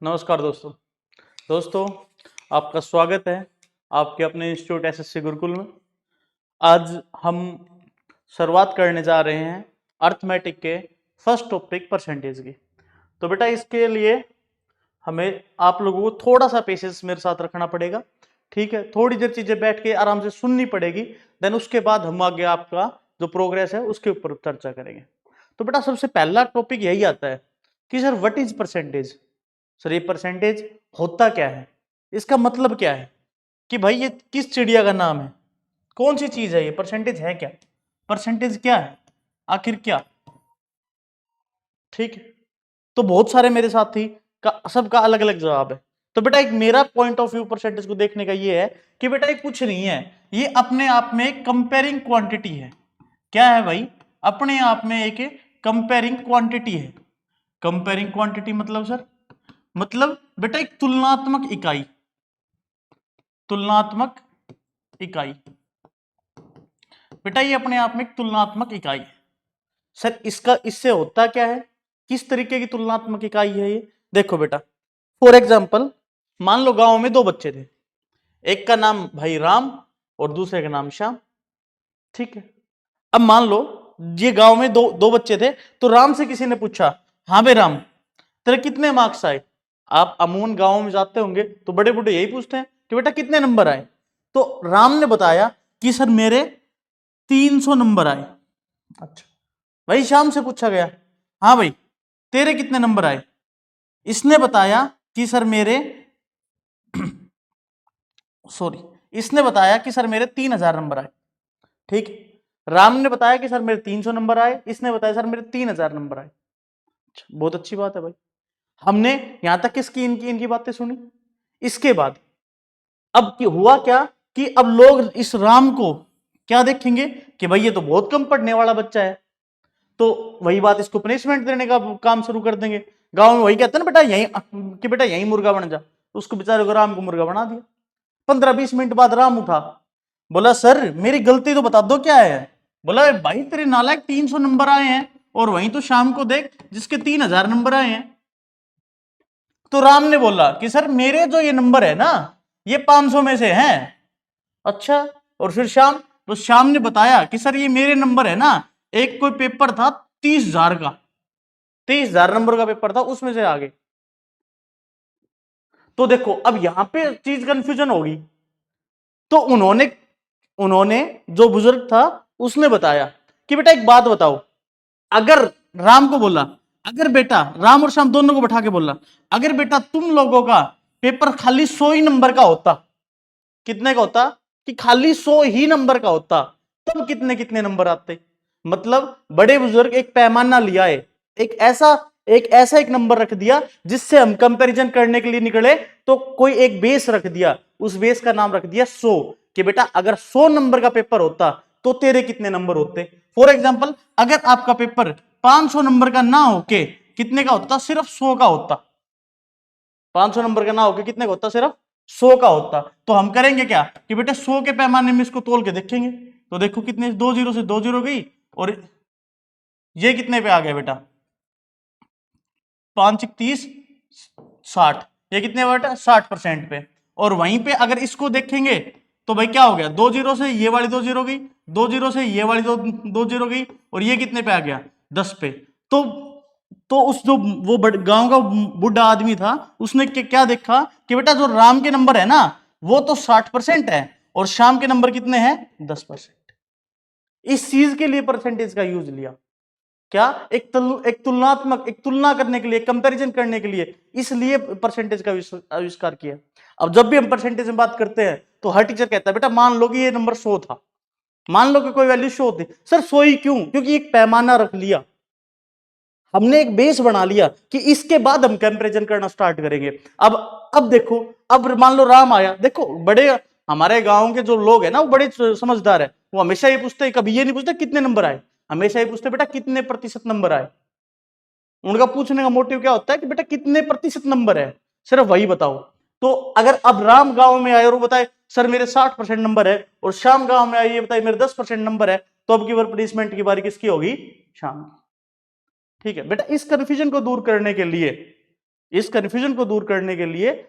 नमस्कार दोस्तों। दोस्तों, आपका स्वागत है आपके अपने इंस्टीट्यूट एसएससी गुरुकुल में। आज हम शुरुआत करने जा रहे हैं अर्थमेटिक के फर्स्ट टॉपिक परसेंटेज की। तो बेटा इसके लिए हमें आप लोगों को थोड़ा सा पेशेंस मेरे साथ रखना पड़ेगा, ठीक है। थोड़ी देर चीजें बैठ के आराम से सुननी पड़ेगी, देन उसके बाद हम आगे आपका जो प्रोग्रेस है उसके ऊपर चर्चा करेंगे। तो बेटा सबसे पहला टॉपिक यही आता है कि sir what is percentage. Sir ये परसेंटेज होता क्या है, इसका मतलब क्या है, कि भाई ये किस चिड़िया का नाम है, कौन सी चीज है ये, परसेंटेज है क्या, परसेंटेज क्या है आखिर क्या। ठीक है, तो बहुत सारे मेरे साथी का सबका अलग अलग जवाब है। तो बेटा एक मेरा पॉइंट ऑफ व्यू परसेंटेज को देखने का ये है कि बेटा ये कुछ नहीं है, ये अपने आप में एक कंपेयरिंग क्वांटिटी है। क्या है भाई, अपने आप में एक कंपेयरिंग क्वांटिटी है। कंपेयरिंग क्वांटिटी मतलब सर, मतलब बेटा एक तुलनात्मक इकाई, तुलनात्मक इकाई। बेटा ये अपने आप में एक तुलनात्मक इकाई है। सर इसका इससे होता क्या है, किस तरीके की तुलनात्मक इकाई है ये, देखो बेटा। फॉर एग्जाम्पल मान लो गांव में दो बच्चे थे, एक का नाम भाई राम और दूसरे का नाम श्याम। ठीक है, अब मान लो ये गांव में दो दो बच्चे थे, तो राम से किसी ने पूछा, हाँ भाई राम तेरे कितने मार्क्स आए। आप अमूमन गांव में जाते होंगे तो बड़े बूढ़े यही पूछते हैं कि बेटा कितने नंबर आए। तो राम ने बताया कि सर मेरे 300 नंबर आए। अच्छा, भाई श्याम से पूछा गया, हाँ भाई तेरे कितने नंबर आए। इसने बताया कि सर मेरे सॉरी इसने बताया कि सर मेरे 3000 नंबर आए। ठीक, राम ने बताया कि सर मेरे 300 नंबर आए, इसने बताया सर मेरे 3000 नंबर आए। बहुत अच्छी बात है भाई, हमने यहां तक किसकी इनकी इनकी बातें सुनी। इसके बाद अब हुआ क्या कि अब लोग इस राम को क्या देखेंगे कि भाई ये तो बहुत कम पढ़ने वाला बच्चा है, तो वही बात इसको पनिशमेंट देने का काम शुरू कर देंगे। गांव में वही कहते हैं ना बेटा यही कि बेटा यही मुर्गा बन जा, उसको बेचारे को राम को मुर्गा बना दिया। 15-20 मिनट बाद राम उठा, बोला सर मेरी गलती तो बता दो क्या है। बोला भाई तेरे नालायक 300 नंबर आए हैं, और वहीं तो शाम को देख जिसके 3000 नंबर आए हैं। तो राम ने बोला कि सर मेरे जो ये नंबर है ना ये 500 में से हैं। अच्छा, और फिर शाम, तो शाम ने बताया कि सर ये मेरे नंबर है ना, एक कोई पेपर था 30,000 का, 30,000 नंबर का पेपर था उसमें से आगे। तो देखो अब यहां पे चीज कंफ्यूजन होगी। तो उन्होंने उन्होंने जो बुजुर्ग था उसने बताया कि बेटा एक बात बताओ, अगर राम को बोला, अगर बेटा राम और श्याम दोनों को बैठा के बोला, अगर बेटा तुम लोगों का पेपर खाली 100 ही नंबर का होता, कितने का होता, कि खाली 100 ही नंबर का होता, तब कितने कितने नंबर आते। मतलब बड़े बुजुर्ग एक पैमाना लिया है, एक ऐसा एक नंबर रख दिया जिससे हम कंपैरिजन करने के लिए निकले, तो कोई एक बेस रख दिया, उस बेस का नाम रख दिया 100, कि बेटा अगर 100 नंबर का पेपर होता तो तेरे कितने नंबर होते। फॉर एग्जाम्पल अगर आपका पेपर 500 नंबर का ना होके कितने का होता, सिर्फ 100 का होता, 500 नंबर का ना होके कितने का होता, सिर्फ 100 का होता, तो हम करेंगे क्या कि बेटा 100 के पैमाने में इसको तोल के देखेंगे। तो देखो कितने, 2 जीरो से 2 जीरो गई, और ये कितने पे आ गया बेटा, 5-1-30-60, ये कितने बेटा 60% पे। और वहीं पे अगर इसको देखेंगे तो भाई क्या हो गया, 2 जीरो से ये वाली 2 जीरो गई, 2 जीरो से ये वाली दो जीरो गई, और ये कितने पे आ गया 10 पे। तो उस जो वो गांव का बुढ़ा आदमी था उसने क्या देखा कि बेटा जो राम के नंबर है ना वो तो 60% है, और श्याम के नंबर कितने हैं 10%। इस चीज के लिए परसेंटेज का यूज लिया, क्या एक तुलनात्मक, एक तुलना करने के लिए, कंपैरिजन करने के लिए, इसलिए परसेंटेज का आविष्कार किया। अब जब भी हम परसेंटेज में बात करते हैं तो हर टीचर कहता है बेटा मान लो कि ये नंबर 100 था, मान लो कि कोई वैल्यू 100 थी। सर 100 ही क्यों, क्योंकि एक पैमाना रख लिया, हमने एक बेस बना लिया कि इसके बाद हम कंपैरिजन करना स्टार्ट करेंगे। अब देखो, अब मान लो राम आया, देखो बड़े हमारे गांव के जो लोग हैं ना वो बड़े समझदार है, वो हमेशा ये पूछते हैं, कभी ये नहीं पूछते कितने नंबर आए, हमेशा ये पूछते बेटा कितने प्रतिशत नंबर आए। उनका पूछने का मोटिव क्या होता है कि बेटा कितने प्रतिशत नंबर है, सिर्फ वही बताओ। तो अगर अब राम गांव में आए और वो बताए सर मेरे 60% नंबर है, और श्याम गांव में आए ये बताए मेरे 10% नंबर है, तो अब की बार प्लेसमेंट की बारी किसकी होगी, श्याम की। ठीक है बेटा, इस कंफ्यूजन को दूर करने के लिए इस कंफ्यूजन को दूर करने के लिए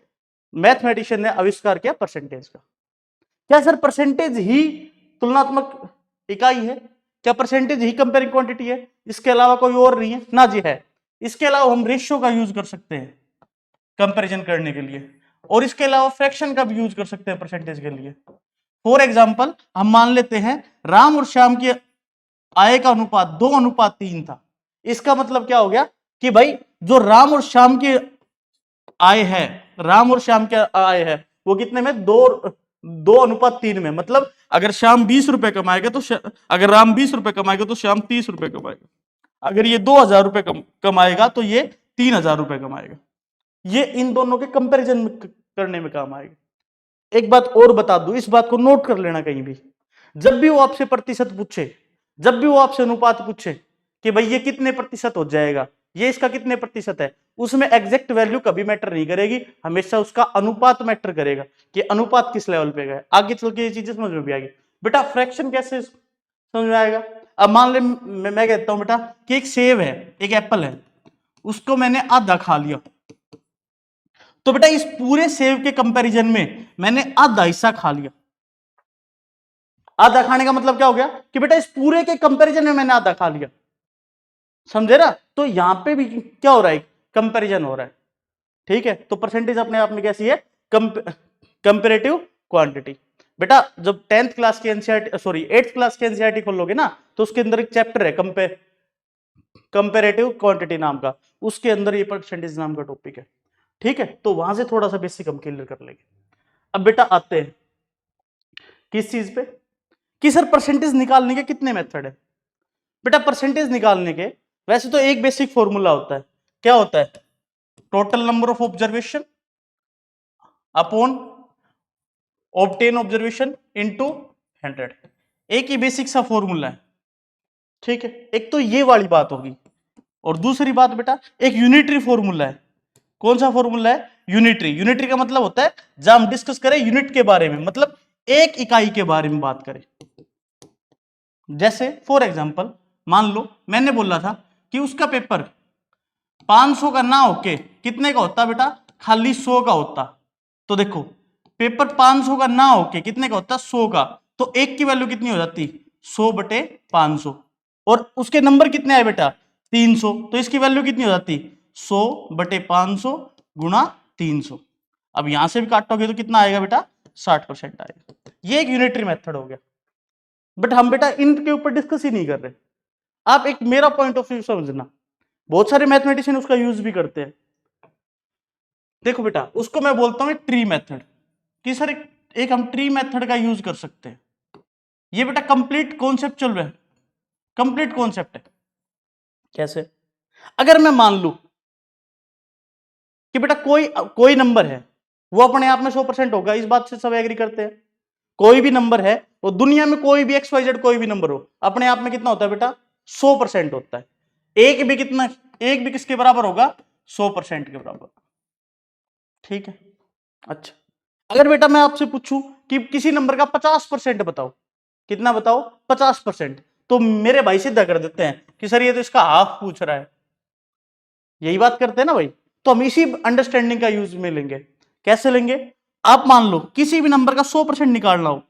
मैथमेटिशियन ने आविष्कार किया परसेंटेज का। क्या सर परसेंटेज ही तुलनात्मक इकाई है? क्या परसेंटेज ही कंपेयरिंग क्वांटिटी है? इसके अलावा कोई और नहीं है? ना जी है। इसके अलावा हम रेशियो का यूज कर सकते हैं कंपैरिजन करने के लिए, और इसके अलावा फ्रैक्शन का भी यूज कर सकते हैं परसेंटेज के लिए। फॉर एग्जाम्पल हम मान लेते हैं राम और श्याम की आय का अनुपात 2:3 था। इसका मतलब क्या हो गया कि भाई जो राम और श्याम की आय है, राम और श्याम की आय है वो कितने में? 2:3 में। मतलब अगर श्याम 20 रुपए कमाएगा तो अगर राम 20 रुपए कमाएगा तो श्याम 30 रुपए कमाएगा। अगर ये 2000 रुपए कमाएगा तो ये 3000 रुपए कमाएगा। ये इन दोनों के कंपैरिजन करने में काम आएगा। एक बात और बता दूं, इस बात को नोट कर लेना कहीं भी, जब भी वो आपसे प्रतिशत पूछे, जब भी वो आपसे अनुपात पूछे कि भाई ये कितने प्रतिशत हो जाएगा, ये इसका कितने प्रतिशत है, उसमें एग्जैक्ट वैल्यू कभी मैटर नहीं करेगी, हमेशा उसका अनुपात मैटर करेगा कि अनुपात किस लेवल पे गया। आगे चल के ये चीजें समझ में भी आएगी। बेटा फ्रैक्शन कैसे समझ में आएगा? अब मान ले मैं कहता हूं बेटा कि एक सेब है, एक एप्पल है, उसको मैंने आधा खा लिया, तो बेटा इस पूरे सेब के कंपैरिजन में मैंने आधा हिस्सा खा लिया। आधा खाने का मतलब क्या हो गया कि बेटा इस पूरे के कंपैरिजन में मैंने आधा खा लिया। समझे ना? तो यहां पे भी क्या हो रहा है? कंपैरिजन हो रहा है। ठीक है, तो परसेंटेज अपने आप में कैसी है? Comparative quantity. बेटा जब 10th क्लास की एनसीईआरटी, सॉरी 8th क्लास की एनसीईआरटी खोलोगे ना, तो उसके अंदर एक चैप्टर है कंपेरेटिव क्वांटिटी नाम का, उसके अंदर ये परसेंटेज नाम का टॉपिक है। ठीक है, तो वहां से थोड़ा सा बेसिक हम क्लियर कर लेंगे। अब बेटा आते हैं किस चीज पे कि सर परसेंटेज निकालने के कितने मेथड है। बेटा परसेंटेज निकालने के वैसे तो एक बेसिक फॉर्मूला होता है। क्या होता है? Total number of observation upon obtain observation into 100। एक ही बेसिक सा फॉर्मूला है। ठीक है, एक तो ये वाली बात होगी, और दूसरी बात बेटा एक यूनिटरी फॉर्मूला है। कौन सा फॉर्मूला है? यूनिटरी। यूनिटरी का मतलब होता है जब हम डिस्कस करें यूनिट के बारे में, मतलब एक इकाई के बारे में बात करें। जैसे फॉर एग्जांपल मान लो मैंने बोला था कि उसका पेपर 500 का ना होके कितने का होता बेटा? खाली 100 का होता। तो देखो पेपर 500 का ना होके कितने का होता? 100 का। तो एक की वैल्यू कितनी हो जाती? 100/500। और उसके नंबर कितने आए बेटा? 300। तो इसकी वैल्यू कितनी हो जाती? 100/500 गुणा 300। अब यहां से भी काटोगे तो कितना आएगा बेटा? 60% आएगा। ये एक यूनिटरी मेथड हो गया। बट हम बेटा इनके ऊपर डिस्कस ही नहीं कर रहे। आप एक मेरा पॉइंट ऑफ व्यू समझना, बहुत सारे मैथमेटिशियन उसका यूज भी करते हैं। देखो बेटा उसको मैं बोलता हूं ट्री मेथड, कि सर एक हम ट्री मेथड का यूज कर सकते हैं। ये बेटा कंप्लीट कॉन्सेप्चुअल है, कंप्लीट कॉन्सेप्ट है। कैसे? अगर मैं मान लू कि बेटा कोई कोई नंबर है वो अपने आप में 100% होगा, इस बात से सब एग्री करते हैं। कोई भी नंबर है वो दुनिया में कोई भी XYZ कोई भी नंबर हो अपने आप में कितना होता है बेटा? 100% होता है। एक भी कितना, एक भी किसके बराबर होगा? 100% के बराबर। ठीक है, अच्छा अगर बेटा मैं आपसे पूछूं कि किसी नंबर का 50% बताओ, कितना बताओ? 50%। तो मेरे भाई सीधा कर देते हैं कि सर ये तो इसका हाफ पूछ रहा है। यही बात करते हैं ना भाई। तो हम इसी अंडरस्टैंडिंग का यूज में लेंगे। कैसे लेंगे? आप मान लो किसी भी नंबर का 100% निकालना हो,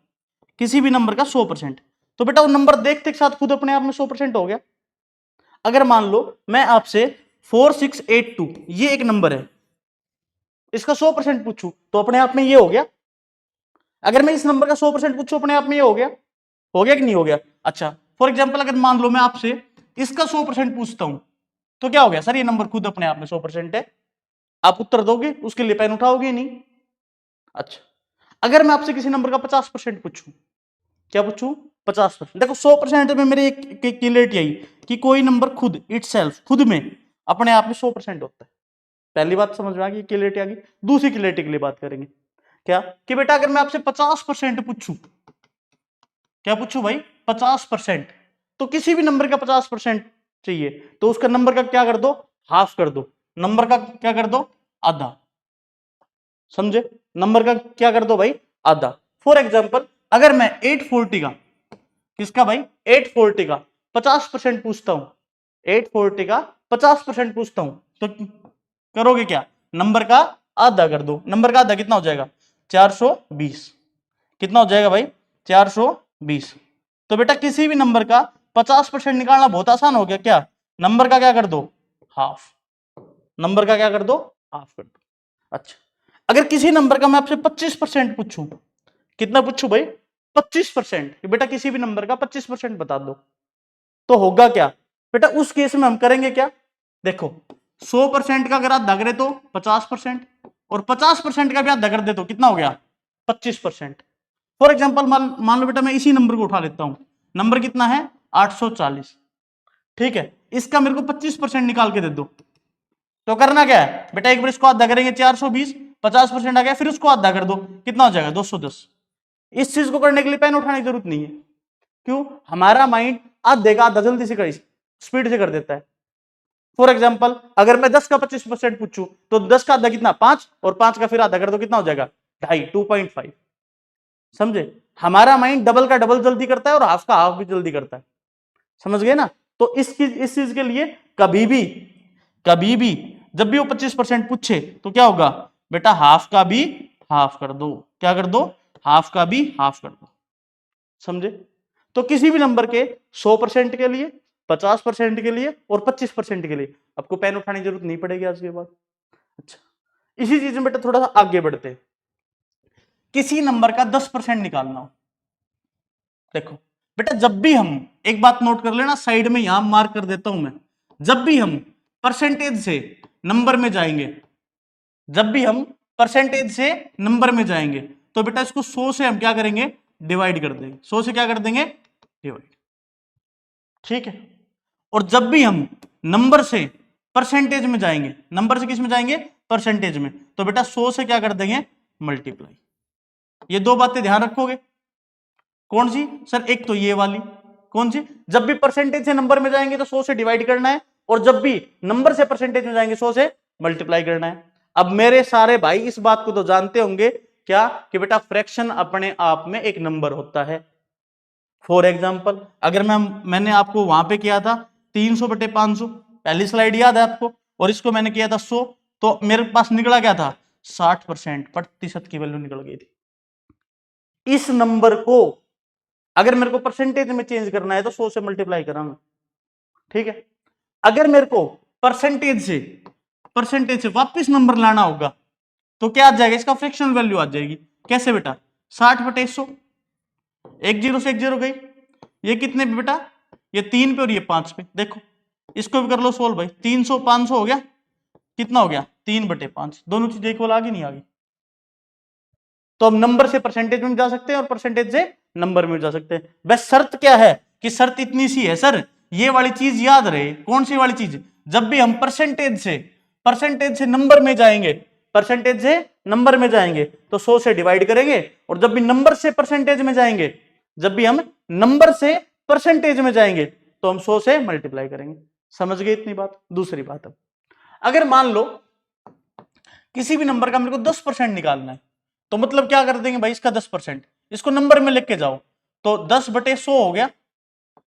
किसी भी नंबर का 100%, तो बेटा वो नंबर देखते के साथ खुद अपने आप में 100% हो गया। अगर मान लो मैं आपसे 4682 ये एक नंबर है, इसका 100% पूछूं तो अपने आप में ये हो गया। अगर मैं इस नंबर का 100% पूछूं अपने आप में ये हो गया। हो गया कि नहीं हो गया? अच्छा फॉर एग्जाम्पल अगर मान लो मैं आपसे इसका 100% पूछता हूं तो क्या हो गया? सर ये नंबर खुद अपने आप में 100% है। आप उत्तर दोगे, उसके लिए पेन उठाओगे नहीं। अच्छा अगर मैं आपसे किसी नंबर का 50% पूछूं, क्या पूछूं? 50%। देखो 100% में मेरी एक क्लियरिटी आई कि कोई नंबर खुद इटसेल्फ खुद में अपने आप में 100% होता है। पहली बात समझ में आ गई, क्लियरिटी आ गई। दूसरी क्लियरिटी के लिए बात करेंगे। क्या कि बेटा अगर मैं आपसे 50% पूछूं, क्या पूछूं भाई? 50%। तो किसी भी नंबर का 50% चाहिए तो उसका नंबर का क्या कर दो? हाफ कर दो। नंबर का क्या कर दो? आधा। समझे? नंबर का क्या कर दो भाई? आधा। फॉर एग्जाम्पल अगर मैं 840 का, किसका भाई? 840 का 50% पूछता हूं, 840 का 50% पूछता हूं, तो करोगे क्या? नंबर का आधा कर दो। नंबर का आधा कितना हो जाएगा? 420। कितना हो जाएगा भाई? 420। तो बेटा किसी भी नंबर का 50% निकालना बहुत आसान हो गया क्या? नंबर का क्या कर दो? हाफ। नंबर का क्या कर दो? हाफ कर दो। अच्छा, अगर किसी नंबर का मैं आपसे 25% पूछूं, कितना पूछूं भाई? 25%। बेटा किसी भी नंबर का 25% बता दो, तो होगा क्या बेटा? उस केस में हम करेंगे क्या? देखो, 100% का अगर आधा करे तो 50%, और 50% का भी आधा कर दे तो कितना हो गया? 25%। फॉर एग्जाम्पल मान लो बेटा मैं इसी नंबर को उठा लेता हूं। नंबर कितना है? 840। ठीक है, इसका मेरे को 25% निकाल के दे दो। तो करना क्या है बेटा? एक बार इसको आधा करेंगे, 420, 50% आ गया, फिर उसको आधा कर दो, कितना हो जाएगा? 210। इस चीज को करने के लिए पेन उठाने की जरूरत नहीं है। क्यों? हमारा माइंड आधे का आधा जल्दी से स्पीड से कर देता है। फॉर एग्जाम्पल अगर मैं 10 का 25% पूछूं, तो 10 का आधा कितना? 5, और 5 का फिर आधा कर दो, कितना हो जाएगा? 2.5, 2.5। समझे? हमारा माइंड डबल का डबल जल्दी करता है और हाफ का हाफ भी जल्दी करता है। समझ गए ना? तो इस चीज के लिए कभी भी जब भी वो 25% पूछे तो क्या होगा बेटा? हाफ का भी हाफ कर दो। क्या कर दो? हाफ का भी हाफ कर दो। समझे? तो किसी भी नंबर के 100% के लिए, 50% के लिए और 25% के लिए आपको पेन उठाने की जरूरत नहीं पड़ेगी आज के बाद। अच्छा, इसी चीज में बेटा थोड़ा सा आगे बढ़ते हैं। किसी नंबर का 10% निकालना हो, देखो बेटा, जब भी हम, एक बात नोट कर लेना, साइड में यहां मार्क कर देता हूं मैं, जब भी हम परसेंटेज से नंबर में जाएंगे, जब भी हम परसेंटेज से नंबर में जाएंगे, तो बेटा इसको 100 से हम क्या करेंगे? डिवाइड कर देंगे। 100 से क्या कर देंगे? डिवाइड। ठीक है, और जब भी हम नंबर से परसेंटेज में जाएंगे, नंबर से किस में जाएंगे? परसेंटेज में, तो बेटा 100 से क्या कर देंगे? मल्टीप्लाई। ये दो बातें ध्यान रखोगे। कौन सी सर? एक तो ये वाली, कौन सी? जब भी परसेंटेज से नंबर में जाएंगे तो 100 से डिवाइड करना है, और जब भी नंबर से परसेंटेज में जाएंगे 100 से मल्टीप्लाई करना है। अब मेरे सारे भाई इस बात को तो जानते होंगे क्या, कि बेटा फ्रैक्शन अपने आप में एक नंबर होता है। फॉर एग्जाम्पल अगर मैंने आपको वहां पे किया था 300/500, पहली स्लाइड याद है आपको, और इसको मैंने किया था 100, तो मेरे पास निकला क्या था? 60%, प्रतिशत की वैल्यू निकल गई थी। इस नंबर को अगर मेरे को परसेंटेज में चेंज करना है तो 100 से मल्टीप्लाई करांगा। ठीक है, अगर मेरे को परसेंटेज से वापस नंबर लाना होगा तो क्या आ जाएगा? इसका फ्रैक्शनल वैल्यू आ जाएगी। कैसे बेटा? 60/100, एक जीरो से एक जीरो गई। ये कितने पे बेटा? ये 3 पे और ये 5 पे। देखो इसको भी कर लो सोल्व भाई। 300 500 हो गया, कितना हो गया? 3/5। दोनों चीजें इक्वल आ गई नहीं आ गई? तो हम नंबर से परसेंटेज में जा सकते हैं और परसेंटेज से नंबर में जा सकते हैं। बस शर्त क्या है? कि शर्त इतनी सी है सर, ये वाली चीज याद रहे। कौन सी वाली चीज? जब भी हम परसेंटेज से नंबर में जाएंगे, परसेंटेज से नंबर में जाएंगे तो 100 से डिवाइड करेंगे, और जब भी नंबर से परसेंटेज में जाएंगे, जब भी हम नंबर से परसेंटेज में जाएंगे तो हम 100 से मल्टीप्लाई करेंगे। समझ गए इतनी बात? दूसरी बात, अब अगर मान लो किसी भी नंबर का मेरे को 10% निकालना है, तो मतलब क्या कर देंगे भाई? इसका 10%, इसको नंबर में लिख के जाओ, तो 10/100 हो गया।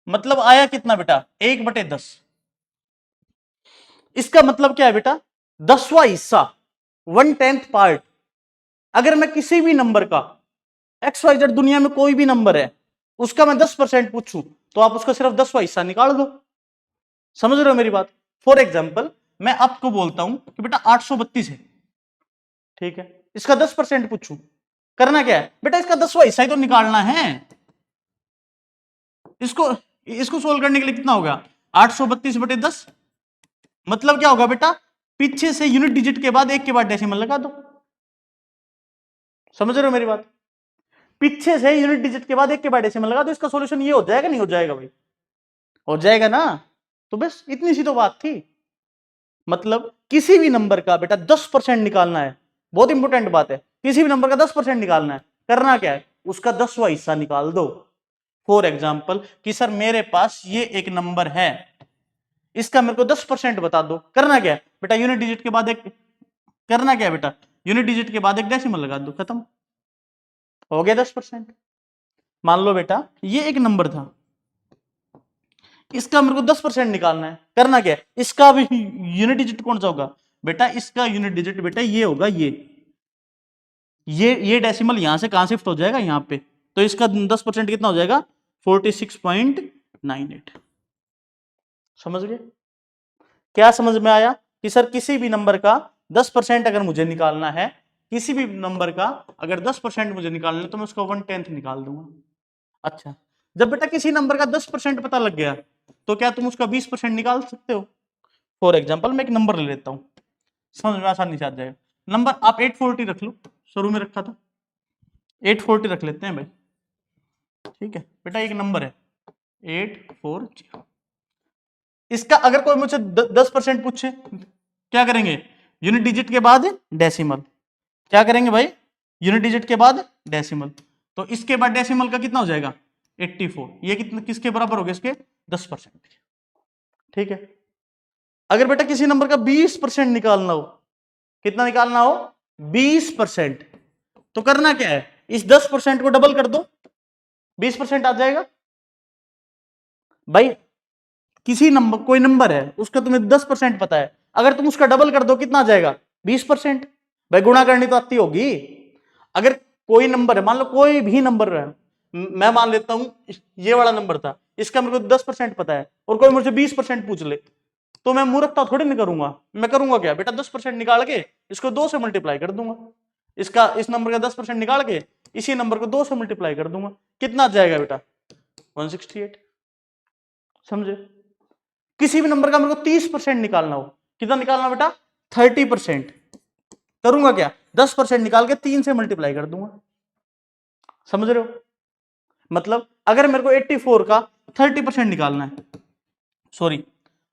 मतलब आया कितना बेटा? 1/10। इसका मतलब क्या है बेटा? 10वां हिस्सा, 1/10 पार्ट। अगर मैं किसी भी नंबर का, XYZ दुनिया में कोई भी नंबर है, उसका मैं 10% पूछूं, तो आप उसका सिर्फ 10वां हिस्सा निकाल दो। समझ रहे हो मेरी बात? फॉर एग्जाम्पल मैं आपको बोलता हूं कि बेटा 832 है, ठीक है, इसका 10% पूछूं, करना क्या है बेटा? इसका 10वां हिस्सा ही तो निकालना है। इसको इसको सोल्व करने के लिए कितना होगा? 832/10। मतलब क्या होगा बेटा? पीछे से यूनिट डिजिट के बाद एक के बाद डेसिमल लगा दो। समझ रहे हो मेरी बात? पीछे से यूनिट डिजिट के बाद एक के बाद डेसिमल लगा दो। इसका सॉल्यूशन ये हो जाएगा, नहीं हो जाएगा भाई? हो जाएगा ना? तो बस इतनी सी तो बात थी। मतलब किसी भी नंबर का बेटा 10% निकालना है, बहुत इंपॉर्टेंट बात है। किसी भी नंबर का 10% निकालना है, करना क्या है? उसका 10वां हिस्सा निकाल दो। फॉर एग्जाम्पल कि सर मेरे पास ये एक नंबर है, इसका मेरे को 10% बता दो, करना क्या है बेटा? यूनिट डिजिट के बाद एक, करना क्या है बेटा? यूनिट डिजिट के बाद एक डेसिमल लगा दो, खत्म हो गया 10%। मान लो बेटा ये एक नंबर था, इसका मेरे को 10% निकालना है, करना क्या है? इसका भी यूनिट डिजिट कौन सा होगा बेटा इसका यूनिट डिजिट बेटा ये होगा, ये डेसिमल यहां से कहां शिफ्ट हो जाएगा यहां पे, तो इसका 10% कितना हो जाएगा 46.98। समझ गए? क्या समझ में आया कि सर किसी भी नंबर का 10% अगर मुझे निकालना है, किसी भी नंबर का अगर 10% मुझे निकालना है तो मैं उसका 1/10 निकाल दूंगा। अच्छा, जब बेटा किसी नंबर का 10% पता लग गया तो क्या तुम उसका 20% निकाल सकते हो? फॉर एग्जाम्पल मैं एक नंबर ले लेता हूं, समझ में आसानी से आ जाएगा। नंबर आप 840 रख लो, शुरू में रखा था 840 रख लेते हैं भाई। ठीक है बेटा, एक नंबर है 840। इसका अगर कोई मुझसे 10% पूछे क्या करेंगे? यूनिट डिजिट के बाद डेसिमल। क्या करेंगे भाई? यूनिट डिजिट के बाद डेसिमल। तो इसके बाद डेसिमल का कितना हो जाएगा 84। ये कितने किसके बराबर हो गया? इसके 10%। ठीक है, अगर बेटा किसी नंबर का 20% निकालना हो, कितना निकालना हो 20%, तो करना क्या है? इस 10% को डबल कर दो, 20% आ जाएगा। भाई किसी नंबर, कोई नंबर है उसका तुम्हें 10% पता है, अगर तुम उसका डबल कर दो कितना आ जाएगा 20%। भाई गुणा करनी तो आती होगी। अगर कोई नंबर है, मान लो कोई भी नंबर है, मैं मान लेता हूं ये वाला नंबर था, इसका मेरे को 10% पता है और कोई मुझसे 20% पूछ ले, तो मैं मूर्खता थोड़ी नहीं करूंगा। मैं करूंगा क्या बेटा, 10% निकाल के इसको 2 से मल्टीप्लाई कर दूंगा। इसका इस नंबर का 10% निकाल के इसी नंबर को 2 से मल्टीप्लाई कर दूंगा। कितना आ जाएगा बेटा 168। समझे? किसी भी नंबर का मेरे को 30% निकालना हो, कितना निकालना बेटा 30%, करूंगा क्या 10% निकाल के 3 से मल्टीप्लाई कर दूंगा। समझ रहे हो? मतलब अगर मेरे को 84 का 30% निकालना है, सॉरी,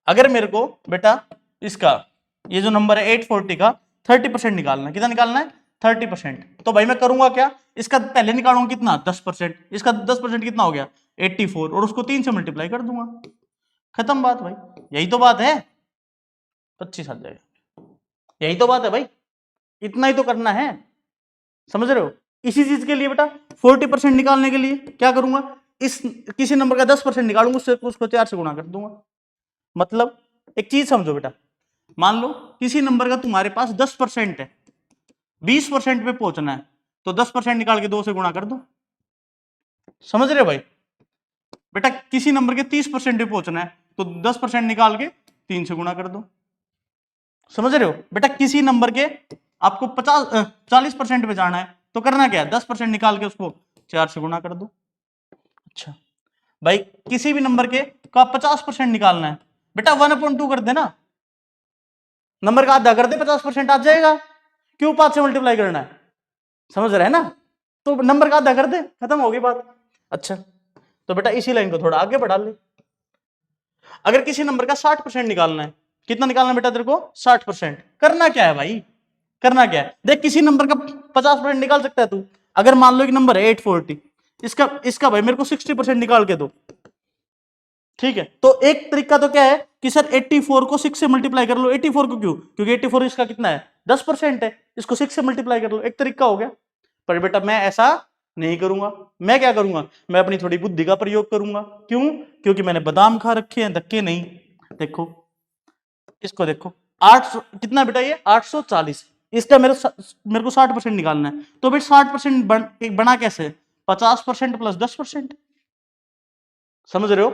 अगर मेरे को बेटा इसका ये जो नंबर है 840 का 30% निकालना है, कितना निकालना है 30%, तो भाई मैं करूंगा क्या, इसका पहले निकालूंगा कितना 10%, इसका 10% कितना हो गया 84 और उसको 3 से मल्टीप्लाई कर दूंगा। खत्म बात भाई, यही तो बात है। 25 आ जाएगा, यही तो बात है भाई, इतना ही तो करना है। समझ रहे हो? इसी चीज के लिए बेटा 40% निकालने के लिए क्या करूंगा, इस किसी नंबर का 10% निकालूंगा, उसको 4 से गुणा कर दूंगा। मतलब एक चीज समझो बेटा, मान लो किसी नंबर का तुम्हारे पास 10% है, 20% पे पहुंचना है, तो 10% निकाल के 2 से गुणा कर दो। समझ रहे हो भाई? बेटा किसी नंबर के 30% पे पहुंचना है, तो 10% निकाल के 3 से गुणा कर दो। समझ रहे हो? बेटा किसी नंबर के आपको 40% पे जाना है, तो करना क्या है 10% निकाल के उसको 4 से गुणा कर दो। अच्छा भाई किसी भी नंबर के का 50% निकालना है, बेटा 1/2 कर देना, नंबर का आधा कर दे 50% आ जाएगा। क्यों 5 से मल्टीप्लाई करना है? समझ रहे हैं ना? तो नंबर का आधा कर दे, खत्म होगी बात। अच्छा तो बेटा इसी लाइन को थोड़ा आगे बढ़ा ले। अगर किसी नंबर का 60% निकालना है, कितना निकालना है बेटा तेरे को 60%, करना क्या है भाई, करना क्या है देख, किसी नंबर का 50% निकाल सकता है तू। अगर मान लो एक नंबर है 840, इसका इसका भाई मेरे को 60% निकाल के दो। ठीक है, तो एक तरीका तो क्या है कि सर 84 को 6 से मल्टीप्लाई कर लो। 84 को क्यों? क्योंकि 84 इसका कितना है 10% है, इसको 6 से मल्टीप्लाई कर लो, एक तरीका हो गया। पर बेटा मैं ऐसा नहीं करूंगा, मैं क्या करूंगा, मैं अपनी थोड़ी बुद्धि का प्रयोग करूंगा। क्यों? क्योंकि मैंने बादाम खा रखे हैं, धक्के नहीं। देखो इसको देखो, 800 कितना बेटा ये 840, इसका मेरे को 60% निकालना है, तो बेटा 60% बना कैसे 50% प्लस 10%। समझ रहे हो?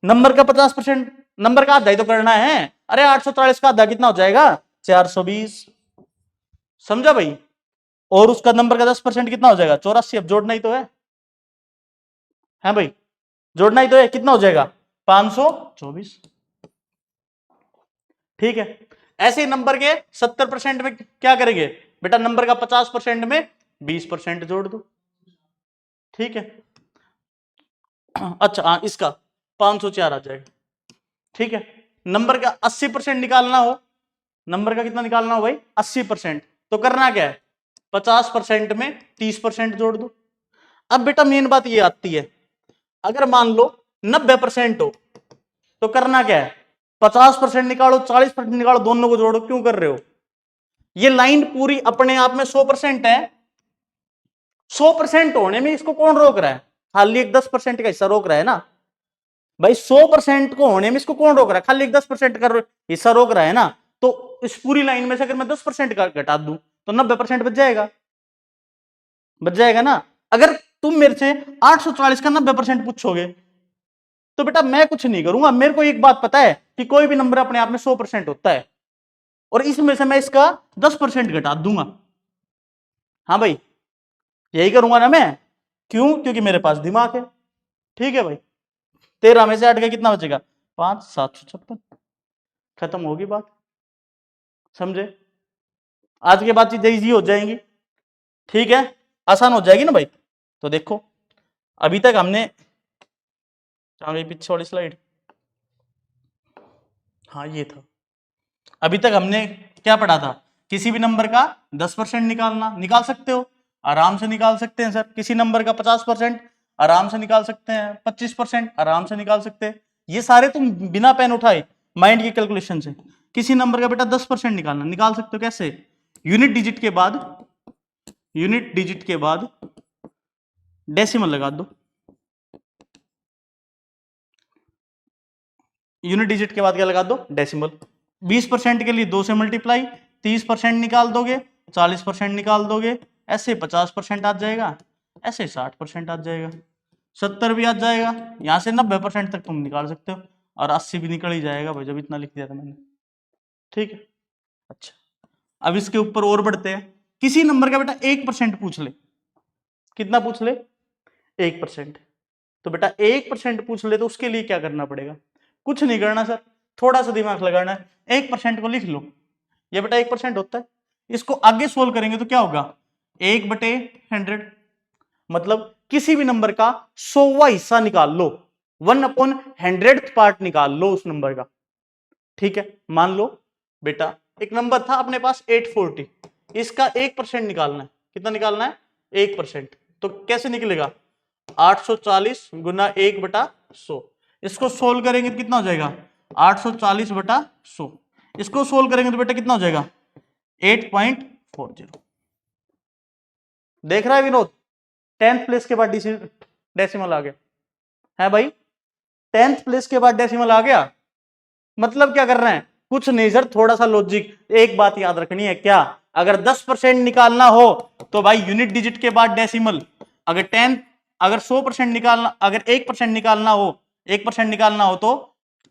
नंबर का 50%, नंबर का आधा ही तो करना है। अरे 840 का आधा कितना हो जाएगा 420। समझा भाई? और उसका नंबर का 10% कितना हो जाएगा 84। अब जोड़ना ही तो है भाई, जोड़ना ही तो है, कितना हो जाएगा 524। ठीक है, ऐसे ही नंबर के 70% में क्या करेंगे बेटा, नंबर का 50% में 20% जोड़ दो। ठीक है, अच्छा हाँ इसका 504 आ जाएगा। ठीक है, नंबर का 80% निकालना हो, नंबर का कितना निकालना हो भाई 80%, तो करना क्या है 50% में 30% जोड़ दो। अब बेटा मेन बात ये आती है, अगर मान लो 90% हो, तो करना क्या है 50% निकालो 40% निकालो, दोनों को जोड़ो। क्यों कर रहे हो? ये लाइन पूरी अपने आप में 100% है, 100% होने में इसको कौन रोक रहा है? खाली एक 10% का हिस्सा रोक रहा है ना भाई। 100% को होने में इसको कौन रोक रहा है? खाली एक 10% का हिस्सा रोक रहा है ना। तो इस पूरी लाइन में से अगर मैं 10% का घटा दूं तो 90% बच जाएगा, बच जाएगा ना। अगर तुम मेरे से 840 का 90% पूछोगे तो बेटा मैं कुछ नहीं करूंगा, मेरे को एक बात पता है कि कोई भी नंबर अपने आप में 100% होता है, और इसमें से मैं इसका 10% घटा दूंगा। हाँ भाई, यही करूंगा ना मैं, क्यों? क्योंकि मेरे पास दिमाग है। ठीक है भाई, 13 में से 8 का कितना बचेगा? 5, 756। खत्म होगी बात, समझे? आज के बाद चीजें इजी हो जाएंगी, ठीक है, आसान हो जाएगी ना भाई। तो देखो अभी तक हमने, कहाँ गई पीछे वाली स्लाइड? हाँ ये था। अभी तक हमने क्या पढ़ा था? किसी भी नंबर का 10% निकालना, निकाल सकते हो, आराम से निकाल सकते हैं सर। किसी नंबर का 50% आराम से निकाल सकते हैं, 25% आराम से निकाल सकते हैं। ये सारे तुम बिना पेन उठाए माइंड की कैलकुलेशन से। किसी नंबर का बेटा 10% निकालना, निकाल सकते हो। कैसे? यूनिट डिजिट के बाद, यूनिट डिजिट के बाद डेसिमल लगा दो। यूनिट डिजिट के बाद क्या लगा दो? डेसिमल। 20% के लिए 2 से मल्टीप्लाई, 30% निकाल दोगे, 40% निकाल दोगे, ऐसे 50% आ जाएगा, ऐसे 60% आ जाएगा, 70 भी आ जाएगा, यहां से 90% तक तुम निकाल सकते हो, और 80 भी निकल ही जाएगा भाई, जब इतना लिख दिया था मैंने। ठीक है, अच्छा अब इसके ऊपर और बढ़ते हैं। किसी नंबर का बेटा 1% पूछ ले, कितना पूछ ले? 1%। तो बेटा 1% पूछ ले तो उसके लिए क्या करना पड़ेगा? कुछ नहीं करना सर, थोड़ा सा दिमाग लगाना है। 1% को लिख लो, ये बेटा 1% होता है। इसको आगे सोल्व करेंगे तो क्या होगा? 1/100, मतलब किसी भी नंबर का 100वां हिस्सा निकाल लो, 1/100th पार्ट निकाल लो उस नंबर का। ठीक है, मान लो बेटा एक नंबर था अपने पास 840, इसका 1% निकालना है। कितना निकालना है? 1%। तो कैसे निकलेगा? 840 गुना 1/100। इसको सोल्व करेंगे तो कितना हो जाएगा? 840/100। इसको सोल्व करेंगे तो बेटा कितना हो जाएगा? 8.40। देख रहा है विनोद? 10th प्लेस के बाद डेसिमल आ गया है भाई, 10th प्लेस के बाद डेसिमल आ गया। मतलब क्या कर रहे हैं? कुछ नहीं सर, थोड़ा सा लॉजिक। एक बात याद रखनी है, क्या? अगर 10% निकालना हो तो भाई यूनिट डिजिट के बाद डेसिमल। अगर 100% निकालना, अगर 1% निकालना हो, 1% निकालना हो तो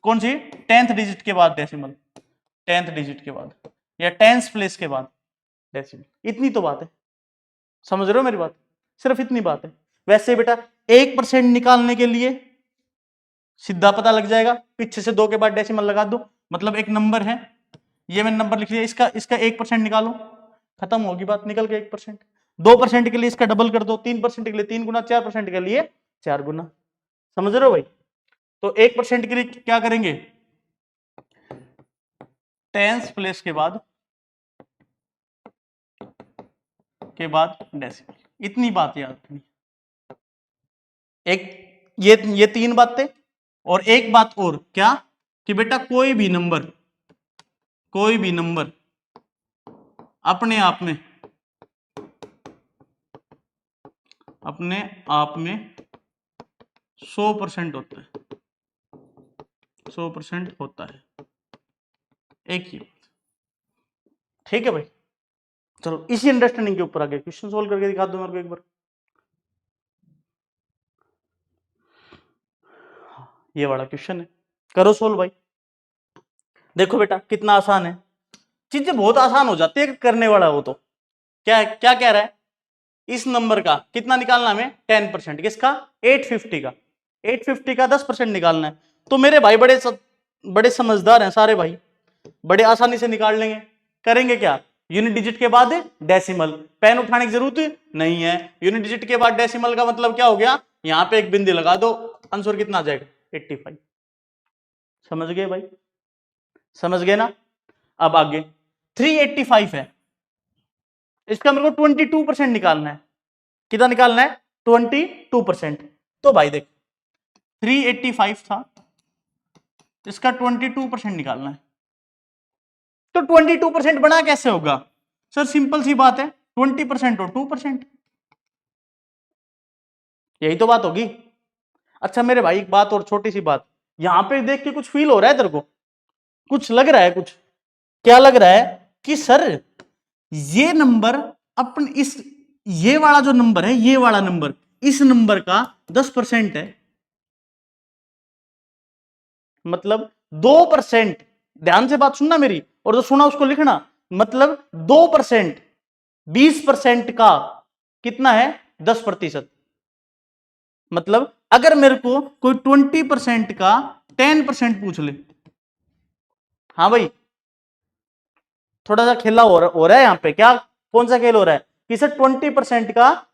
कौन सी? 10th डिजिट के बाद डेसिमल, 10th डिजिट के बाद, या 10th प्लेस के बाद डेसिमल। इतनी तो बात है, समझ रहे हो मेरी बात? सिर्फ इतनी बात है। वैसे बेटा 1% निकालने के लिए सीधा पता लग जाएगा, पीछे से 2 के बाद डेसिमल लगा दो। मतलब एक नंबर है, ये मैंने नंबर लिख लिया, इसका 1% निकालो, खत्म होगी बात, निकल के 1%। 2% के लिए इसका डबल कर दो, 3% के लिए 3 गुना, 4% के लिए 4 गुना। समझ रहे हो भाई? तो 1% के लिए क्या करेंगे? 10th प्लेस के बाद डेसिमल। इतनी बात याद रखनी। एक ये 3 बातें, और एक बात और, क्या? कि बेटा कोई भी नंबर अपने आप में 100% होता है, 100% होता है। एक ही बात, ठीक है भाई? चलो इसी अंडरस्टैंडिंग के ऊपर आगे क्वेश्चन सोल्व करके दिखा दो मेरे को एक बार। ये वाला क्वेश्चन है, करो सोल्व भाई। देखो बेटा कितना आसान है, चीजें बहुत आसान हो जाती है करने वाला हो तो। क्या क्या कह रहा है? इस नंबर का कितना निकालना हमें? 10%। किसका? 850 का। 850 का 10% निकालना है। तो मेरे भाई बड़े समझदार हैं सारे भाई, बड़े आसानी से निकाल लेंगे। करेंगे क्या? यूनिट डिजिट के बाद डेसिमल, पेन उठाने की जरूरत नहीं है। यूनिट डिजिट के बाद डेसिमल का मतलब क्या हो गया? यहां पे एक बिंदु लगा दो, आंसर कितना आ जाएगा? 85। समझ गए भाई? समझ गए ना? अब आगे 385 है, इसका मेरे को 22% निकालना है। कितना निकालना है? 22%। तो भाई देख 385 था, इसका 22% निकालना है। तो 22% बना कैसे होगा? सर सिंपल सी बात है, 20% और 2%, यही तो बात होगी। अच्छा मेरे भाई एक बात और, छोटी सी बात, यहां पे देख के कुछ फील हो रहा है तेरे को? कुछ लग रहा है कुछ? क्या लग रहा है कि सर ये नंबर अपन इस ये वाला जो नंबर है, ये वाला नंबर इस नंबर का 10% है, मतलब 2%। ध्यान से बात सुनना मेरी, और जो सुना उसको लिखना। मतलब 2%, 20% का कितना है 10%। मतलब अगर मेरे को कोई 20% का 10% पूछ ले, हाँ भाई थोड़ा सा खेला हो रहा है यहां पे, क्या कौन सा खेल हो रहा है कि सर 20% का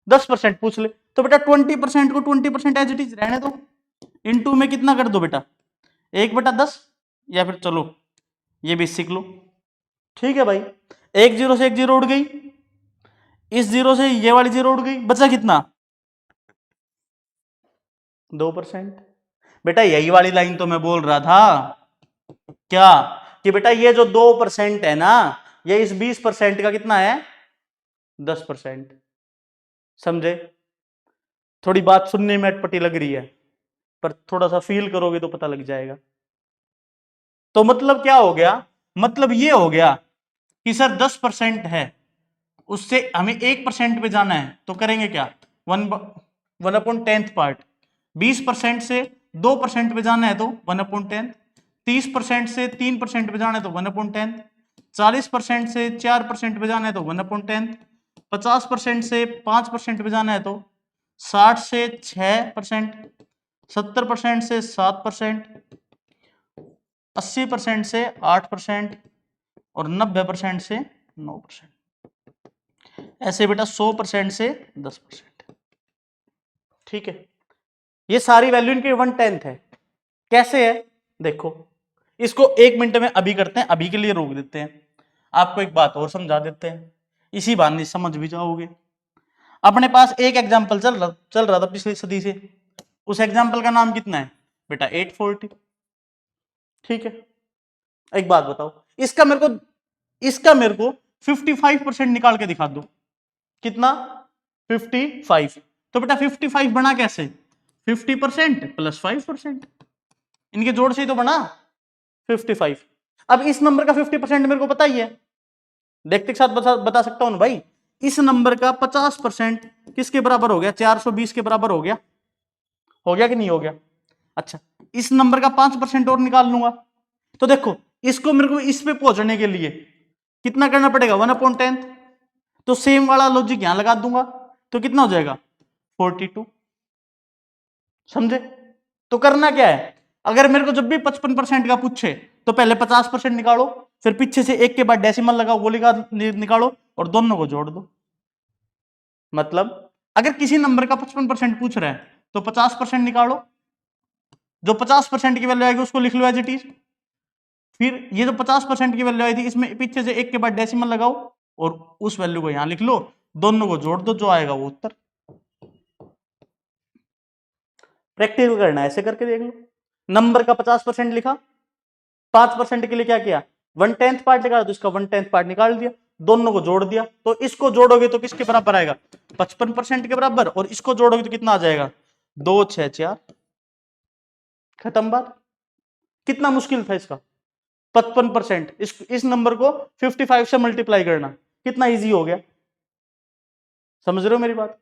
10% पूछ ले, तो बेटा 20% को 20% एज इट इज रहने दो, इनटू में कितना कर दो बेटा 1/10, या फिर चलो ये भी सीख लो। ठीक है भाई, एक जीरो से एक जीरो उड़ गई, इस जीरो से ये वाली जीरो उड़ गई, बचा कितना 2%। बेटा यही वाली लाइन तो मैं बोल रहा था, क्या कि बेटा ये जो 2% है ना, ये इस 20% का कितना है 10%। समझे? थोड़ी बात सुनने में अटपटी लग रही है, पर थोड़ा सा फील करोगे तो पता लग जाएगा। तो मतलब क्या हो गया, मतलब ये हो गया कि सर 10% है, उससे हमें 1% पे जाना है, तो करेंगे क्या 1/10 पार्ट। 20% से 2% पे जाना है तो 1/10। 30% से 3% पे जाना है तो 1/10। 40% से 4% पे जाना है तो 1/10। 50% से 5% पे जाना है तो 60 से 6%। 70% से 7%। 80% से 8% और 90% से 9%। ऐसे बेटा 100% से 10%। ठीक है, ये सारी वैल्यू इनकी 1/10 है। कैसे है देखो, इसको 1 मिनट में अभी करते हैं, अभी के लिए रोक देते हैं, आपको एक बात और समझा देते हैं, इसी बहाने समझ भी जाओगे। अपने पास एक एग्जाम्पल चल रहा था पिछली सदी से, उस एग्जाम्पल का नाम कितना है बेटा 840। ठीक है, एक बात बताओ, इसका मेरे को 55% निकाल के दिखा दो, कितना 55। तो बेटा 55 बना कैसे, 50% प्लस 5%, इनके जोड़ से ही तो बना 55। अब इस नंबर का 50% मेरे को पता ही है, देखते के साथ बता सकता हूं ना भाई। इस नंबर का 50% किसके बराबर हो गया, 420 के बराबर हो गया कि नहीं हो गया। अच्छा, इस नंबर का 5% और निकाल लूंगा, तो देखो इसको मेरे को इस पे पहुंचने के लिए कितना करना पड़ेगा 1/10। तो सेम वाला लॉजिक यहां लगा दूंगा, तो कितना हो जाएगा 42। समझे? तो करना क्या है, अगर मेरे को जब भी 55% का पूछे तो पहले 50% निकालो, फिर पीछे से एक के बाद डेसिमल लगाओ, वो निकालो और दोनों को जोड़ दो। मतलब अगर किसी नंबर का 55% पूछ रहा है तो 50% निकालो, जो 50% की वैल्यू आएगी उसको लिख लो एज इट इज। फिर ये जो 50% की वैल्यू आई थी इसमें पीछे से एक के बाद डेसिमल लगाओ और उस वैल्यू को यहां लिख लो, दोनों को जोड़ दो, जो आएगा वो उत्तर। प्रैक्टिकल करना है, ऐसे करके देख लो। नंबर का 50% लिखा, 5% के लिए क्या किया 1/10 पार्ट निकाला, तो इसका 1/10 पार्ट निकाल दिया, दोनों को जोड़ दिया, तो इसको जोड़ोगे तो किसके बराबर आएगा 55% के बराबर, और इसको जोड़ोगे तो कितना आ जाएगा 2 6 4। खत्म बात। कितना मुश्किल था इसका 55%, इस नंबर को 55 से मल्टीप्लाई करना कितना इजी हो गया। समझ रहे हो मेरी बात?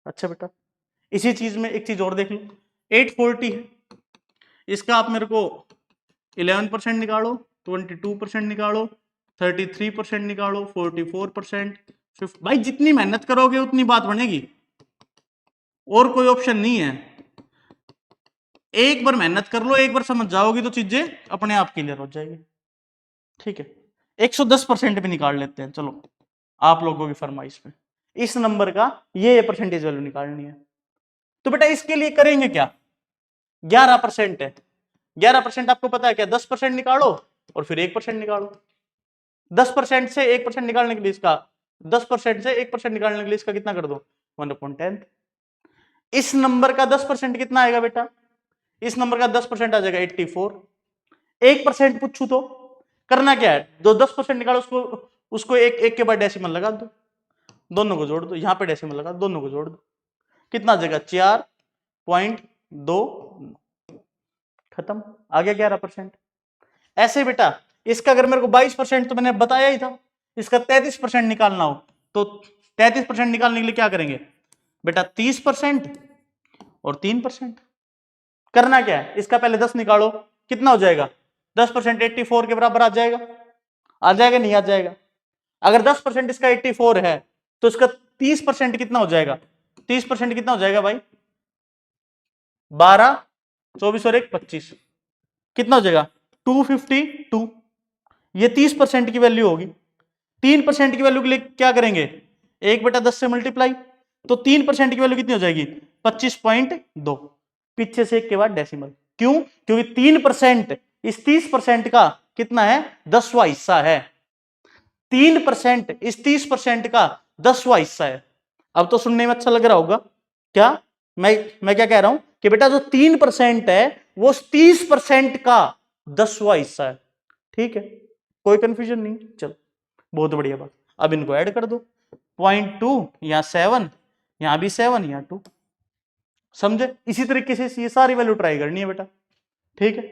अच्छा बेटा, इसी चीज में एक चीज और देख लो, 840 है, इसका आप मेरे को 11% निकालो, 22% निकालो, 33% निकालो, 44%। भाई जितनी मेहनत करोगे उतनी बात बनेगी, और कोई ऑप्शन नहीं है। एक बार मेहनत कर लो, एक बार समझ जाओगी तो चीजें अपने आप क्लियर हो जाएगी। ठीक है, 110% भी निकाल लेते हैं, चलो आप लोगों की फरमाइश पे इस नंबर का ये परसेंटेज वैल्यू निकालनी है। तो बेटा इसके लिए करेंगे क्या, 11% है, 11% आपको पता है क्या 10% निकालो और फिर 1% निकालो। 10% से 1% निकालने के लिए इसका 10% से 1% निकालने के लिए इसका कितना कर दो 1/10। इस नंबर का 10% कितना आएगा बेटा, इस नंबर का 10% आ जाएगा 84। 1% पूछू तो करना क्या है, जो 10% निकालो उसको एक के बाद डेसिमल लगा दो, दोनों को जोड़ दो, यहां पे डेसिमल लगा, दोनों को जोड़ दो, कितना आ जाएगा 4.2। खत्म, आ गया 11%। ऐसे बेटा इसका अगर मेरे को 22% तो मैंने बताया ही था, इसका 33% निकालना हो तो 33% निकालने के लिए क्या करेंगे बेटा, 30% और 3%। करना क्या है, इसका पहले 10 निकालो, कितना हो जाएगा 10% 84 के बराबर आ जाएगा, आ जाएगा नहीं आ जाएगा। अगर 10% इसका 84 है तो इसका 30% कितना हो जाएगा, 30% कितना हो जाएगा भाई, 12, 24 और 1 25, कितना हो जाएगा 252। ये 30% की वैल्यू होगी। 3% की वैल्यू के लिए क्या करेंगे, 1/10 से मल्टीप्लाई, तो 3% की वैल्यू कितनी हो जाएगी 25.2, पीछे से 1 के बाद डेसिमल। क्यों, क्योंकि 3% इस 30% का कितना है 10वां हिस्सा है, 3% इस 30% का 10वां हिस्सा है। अब तो सुनने में अच्छा लग रहा होगा क्या, मैं क्या कह रहा हूं कि बेटा जो 3% है वो 30% का 10वां हिस्सा है। ठीक है, कोई कंफ्यूजन नहीं, चलो बहुत बढ़िया बात। अब इनको ऐड कर दो, 0.2 यहां 7, यहां भी 7, यहां 2, समझे। इसी तरीके से ये सारी वैल्यू ट्राई करनी है बेटा। ठीक है,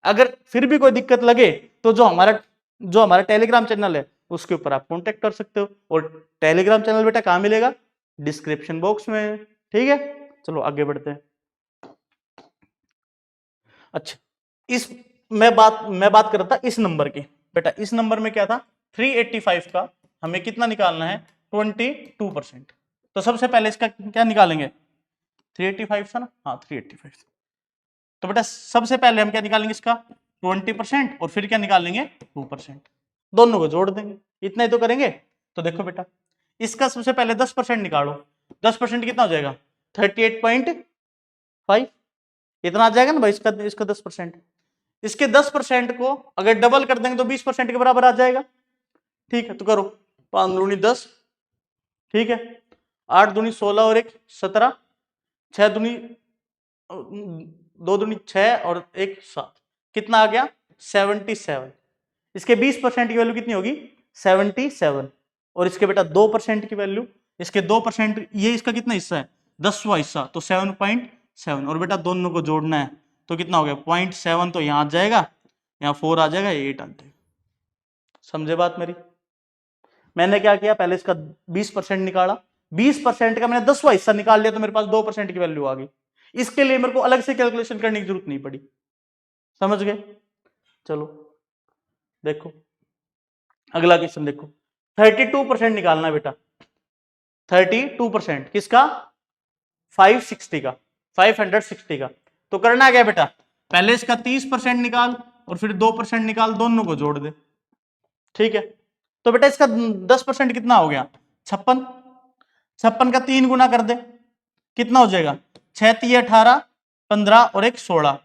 अगर फिर भी कोई दिक्कत लगे तो जो हमारा टेलीग्राम चैनल है उसके ऊपर आप कांटेक्ट कर सकते हो, और टेलीग्राम चैनल बेटा कहां मिलेगा, डिस्क्रिप्शन बॉक्स में। ठीक है, चलो आगे बढ़ते हैं। अच्छा, इस मैं बात कर रहा था इस नंबर की, बेटा इस नंबर में क्या था 385 का हमें कितना निकालना है 22%। तो सबसे पहले इसका क्या निकालेंगे, 385 था ना, हाँ 385। तो बेटा सबसे पहले हम क्या निकालेंगे इसका 20% और फिर क्या निकालेंगे 2%, दोनों को जोड़ देंगे, इतना ही तो करेंगे। तो देखो बेटा इसका सबसे पहले 10% निकालो, 10% कितना हो जाएगा 38.5, इतना आ जाएगा ना भाई इसका 10%। इसके 10% को अगर डबल कर देंगे तो 20% के बराबर आ जाएगा। ठीक है, तो करो 5 दूनी 10, ठीक है, 8 दूनी 16 और 1 17, 6 दूनी 2 दूनी 6 और 1 7, कितना आ गया 77। इसके 20% की वैल्यू कितनी होगी 77, और इसके बेटा 2% की वैल्यू, इसके 2% ये इसका कितना हिस्सा है 10वां हिस्सा, तो 7.7, और बेटा दोनों को जोड़ना है तो कितना हो गया 0.7, तो यहां आ जाएगा, यहाँ 4 आ जाएगा, 8 आ जाएगा। समझे बात मेरी। मैंने क्या किया, पहले इसका 20% निकाला, 20% का मैंने 10वां हिस्सा निकाल लिया तो मेरे पास 2% की वैल्यू आ गई। इसके लिए मेरे को अलग से कैलकुलेशन करने की जरूरत नहीं पड़ी। समझ गए, चलो देखो अगला क्वेश्चन देखो, 32% निकालना बेटा, 32% किसका 560 का, 560 का। तो करना क्या बेटा, पहले इसका 30% निकाल और फिर 2% निकाल, दोनों को जोड़ दे। ठीक है, तो बेटा इसका 10% कितना हो गया 56, 56 का 3 गुना कर दे, कितना हो जाएगा 6 3 18, 15 और 1 16,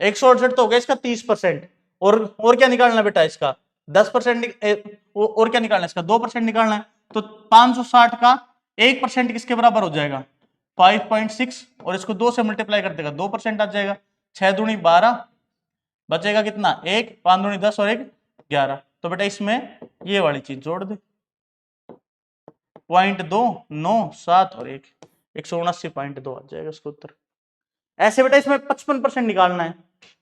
168 तो हो गया इसका 30%। और क्या निकालना बेटा इसका 10%, और क्या निकालना है इसका 2% निकालना है। तो 560 का 1% किसके बराबर हो जाएगा 5.6, और इसको 2 से मल्टीप्लाई कर देगा 2% आ जाएगा, 6 दूनी 12, बचेगा कितना 1, 5 दूनी 10 और 1 11। तो बेटा इसमें ये वाली चीज जोड़ दे, 0.2 9 7 और 1, 179.2 आ जाएगा इसका उत्तर। ऐसे बेटा इसमें 55% निकालना है।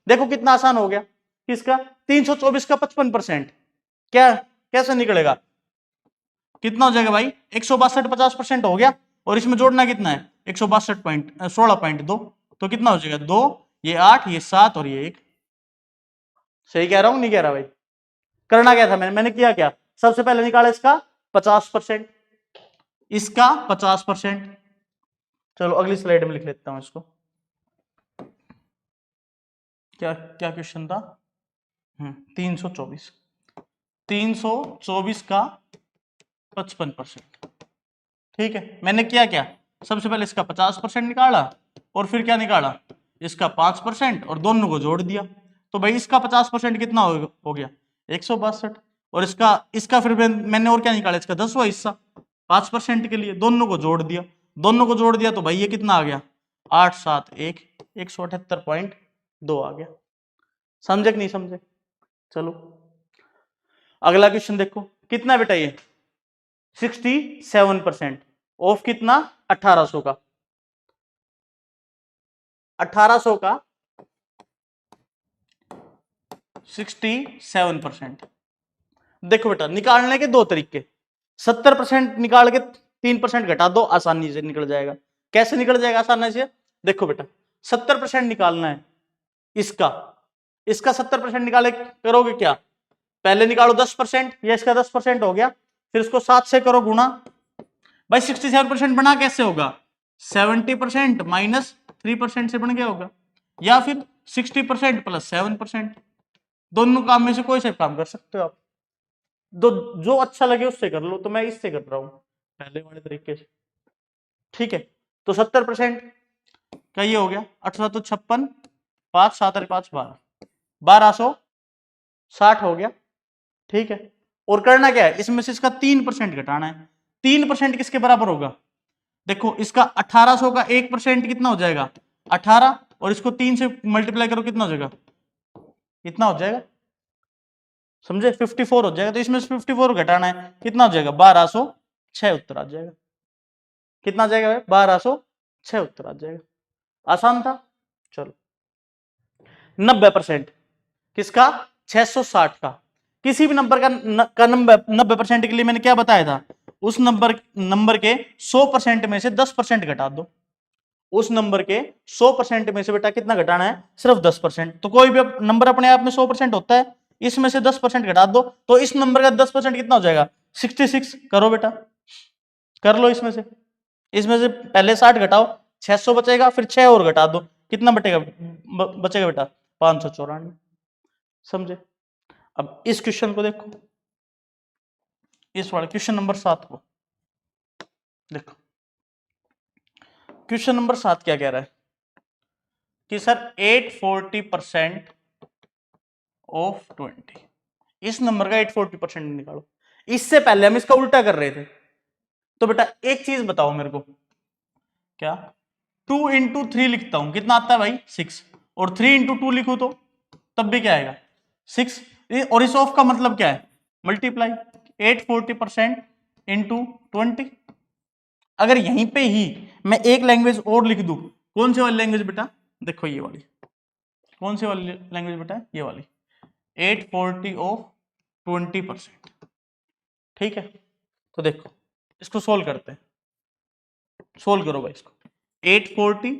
देखो कितना आसान हो गया, किसका 324 का 55%, क्या कैसे निकलेगा, कितना हो जाएगा भाई 162, 50% हो गया, और इसमें जोड़ना कितना है 162.16.2, तो कितना हो जाएगा 2, ये 8, ये 7 और ये 1। सही कह रहा हूं नहीं कह रहा भाई। करना क्या था, मैंने किया क्या, सबसे पहले निकाला इसका 50%, इसका 50%। चलो अगली स्लाइड में लिख लेता हूं इसको, क्या क्या क्वेश्चन था 324, 324 का 55%। ठीक है, मैंने किया क्या, सबसे पहले इसका 50% निकाला और फिर क्या निकाला इसका 5% और दोनों को जोड़ दिया। तो भाई इसका 50% कितना हो गया 162, और इसका फिर मैंने और क्या निकाला इसका 10वां हिस्सा 5% के लिए, दोनों को जोड़ दिया, दोनों को जोड़ दिया तो भाई ये कितना आ गया 8 7 1, 178.2 आ गया। समझे कि नहीं समझे। चलो अगला क्वेश्चन देखो, कितना बेटा ये 67% ऑफ कितना 1800 का, 1800 का 67%। देखो बेटा, निकालने के दो तरीके, 70% निकाल के 3% घटा दो, आसानी से निकल जाएगा। कैसे निकल जाएगा आसानी से? देखो बेटा, 70% निकालना है इसका, इसका 70% निकाले करोगे क्या? पहले निकालो 10%, ये इसका 10% हो गया, फिर इसको 7 से करो गुणा। भाई 67% बना कैसे होगा? 70% माइनस 3% से बन गया होगा, या फिर 60% प्लस 7%। दोनों काम में से कोई से काम कर सकते हो आप, जो अच्छा लगे उससे कर लो। तो मैं इससे कर रहा हूं, पहले वाले तरीके से। ठीक है, तो 70% का ये हो गया 18 तो 56, 5 7 5 12, 1260 हो गया। ठीक है, और करना क्या है, इसमें से इसका 3% घटाना है। 3% किसके बराबर होगा? देखो, इसका 1800 का 1% कितना हो जाएगा? 18, और इसको 3 से मल्टीप्लाई करो, कितना हो जाएगा? कितना हो जाएगा, समझे? 54 हो जाएगा। तो इसमें से 54 घटाना है, कितना हो जाएगा? 1206 उत्तर आ जाएगा। कितना आ जाएगा? 1206 उत्तर आ जाएगा। आसान था। चलो, 90% किसका? 660 का। किसी भी नंबर का 90% के लिए मैंने क्या बताया था? उस नंबर के 100% में से 10% घटा दो। उस नंबर के 100% में से बेटा कितना घटाना है? सिर्फ 10%। तो कोई भी नंबर अपने आप में 100% होता है, इसमें से 10% घटा दो, तो इस नंबर का 10% कितना हो जाएगा? 66। करो बेटा, कर लो। इसमें से पहले 60 घटाओ, 600 बचेगा, फिर 6 और घटा दो, कितना बचेगा बेटा? 594। समझे? अब इस क्वेश्चन को देखो, इस वाले क्वेश्चन नंबर 7 को देखो। क्वेश्चन नंबर 7 क्या कह रहा है कि सर 840% ऑफ 20, इस नंबर का 840% निकालो। इससे पहले हम इसका उल्टा कर रहे थे। तो बेटा एक चीज बताओ मेरे को, क्या 2 इंटू 3 लिखता हूं, कितना आता है भाई? 6। और 3 इंटू 2 लिखू तो तब भी क्या आएगा? 6। और इस ऑफ का मतलब क्या है? मल्टीप्लाई। 840% इंटू 20। अगर यहीं पे ही मैं एक लैंग्वेज और लिख दूं, कौन सी वाली लैंग्वेज बेटा? देखो ये वाली। कौन सी वाली लैंग्वेज बेटा? ये वाली। 840 ऑफ 20%। ठीक है, तो देखो इसको सोल्व करते हैं। सोल्व करो भाई इसको। 840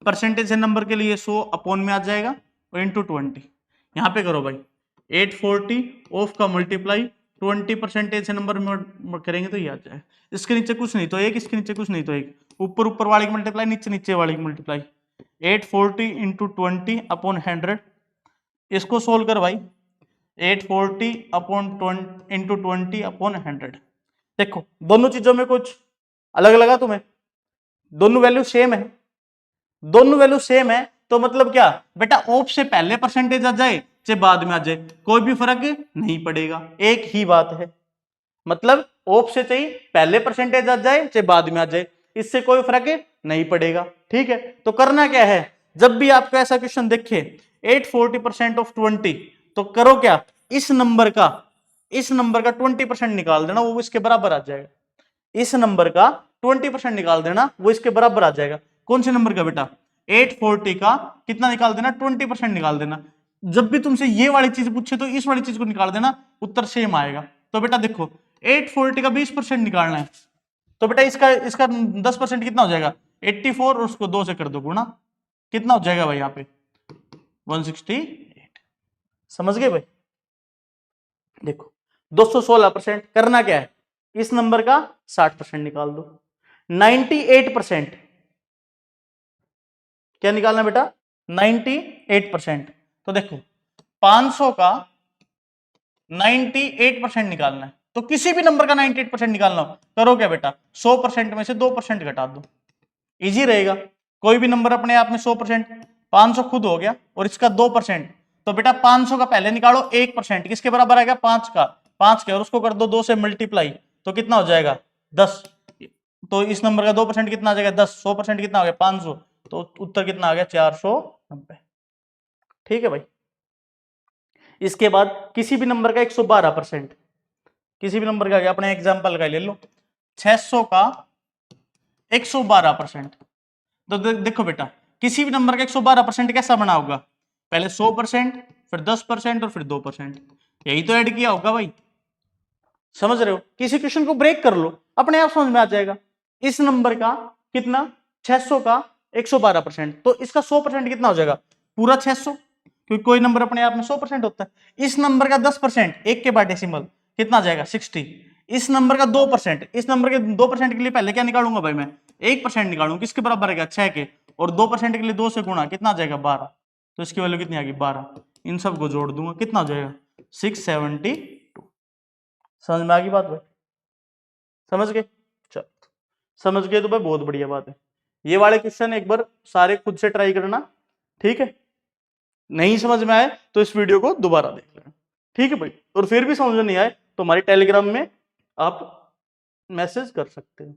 परसेंटेज है नंबर के लिए 100 अपॉन में आ जाएगा, और इंटू 20 यहां पे करो भाई। 840 ऑफ का मल्टीप्लाई 20% से नंबर में करेंगे तो ये आ जाएगा। इसके नीचे कुछ नहीं तो एक, इसके नीचे कुछ नहीं तो एक, ऊपर ऊपर वाले की मल्टीप्लाई, नीचे नीचे वाले की मल्टीप्लाई। 840 into 20 upon 100। इसको सोल्व कर भाई। 840 अपॉन इंटू 20 अपॉन 100। देखो दोनों चीजों में कुछ अलग लगा तुम्हें? दोनों वैल्यू सेम है। दोनों वैल्यू सेम है तो मतलब क्या बेटा, ऑफ से पहले परसेंटेज आ जाए चाहे बाद में आ जाए, कोई भी फर्क नहीं पड़ेगा, एक ही बात है। मतलब ऑफ से चाहिए पहले परसेंटेज आ जाए चाहे बाद में आ जाए, इससे कोई फर्क नहीं पड़ेगा। ठीक है, तो करना क्या है, जब भी आपको ऐसा क्वेश्चन देखे 840% ऑफ 20, तो करो क्या, इस नंबर का 20% निकाल देना, वो इसके बराबर आ जाएगा। इस नंबर का 20% निकाल देना, वो इसके बराबर आ जाएगा। कौन से नंबर का बेटा? 840 का कितना निकाल देना? 20% निकाल देना। जब भी तुमसे ये वाली चीज पूछे तो इस वाली चीज को निकाल देना, उत्तर सेम आएगा। तो बेटा देखो 840 का 20% निकालना है, तो बेटा इसका 10% कितना हो जाएगा? 84, और उसको 2 से कर दो गुणा, कितना हो जाएगा भाई यहाँ पे? 168। समझ गए भाई? देखो 216%। करना क्या है, इस नंबर का 60% निकाल दो। 98% क्या निकालना बेटा? 98%। तो देखो 500 का 98% निकालना है, तो किसी भी नंबर का 98% निकालना हो, करो क्या बेटा, 100% में से 2% घटा दो, इजी रहेगा। कोई भी नंबर अपने आप में 100%, 500 खुद हो गया और इसका 2%, तो बेटा 500 का पहले निकालो 1%, किसके बराबर आएगा? 5 का। 5 के और उसको कर दो 2 से मल्टीप्लाई, तो कितना हो जाएगा? 10। तो इस नंबर का 2% कितना आ जाएगा? 10। 100% कितना हो गया? 500। तो उत्तर कितना आ गया? 490। ठीक है भाई। इसके बाद किसी भी नंबर का 112%, किसी भी नंबर का, अपने एग्जाम्पल का ले लो, 600 का 112%। तो देखो बेटा, किसी भी नंबर का 112% कैसा बना होगा? पहले 100%, फिर 10% और फिर 2%, यही तो ऐड किया होगा भाई। समझ रहे हो? किसी क्वेश्चन को ब्रेक कर लो, अपने आप समझ में आ जाएगा। इस नंबर का कितना, 600 का 112%, तो इसका 100% कितना हो जाएगा, पूरा 600, क्योंकि कोई नंबर अपने आप में 100% होता है। इस नंबर का 10%, एक के बाद डेसिमल, कितना आ जाएगा 60। इस नंबर का 2%, इस नंबर के 2% के लिए पहले क्या निकालूंगा भाई मैं, 1% निकालूंगा, किसके बराबर है 6 के, और 2% के लिए 2 से गुणा, कितना आ जाएगा 12, तो इसकी वैल्यू कितनी आ गई 12। इन सबको जोड़ दूंगा, कितना हो जाएगा 672। समझ में आ गई बात भाई? समझ गए? चल, समझ गए तो भाई बहुत बढ़िया बात है। ये वाले क्वेश्चन एक बार सारे खुद से ट्राई करना, ठीक है? नहीं समझ में आए तो इस वीडियो को दोबारा देख लेना, ठीक है भाई? और फिर भी समझ में नहीं आए तो हमारे टेलीग्राम में आप मैसेज कर सकते हैं,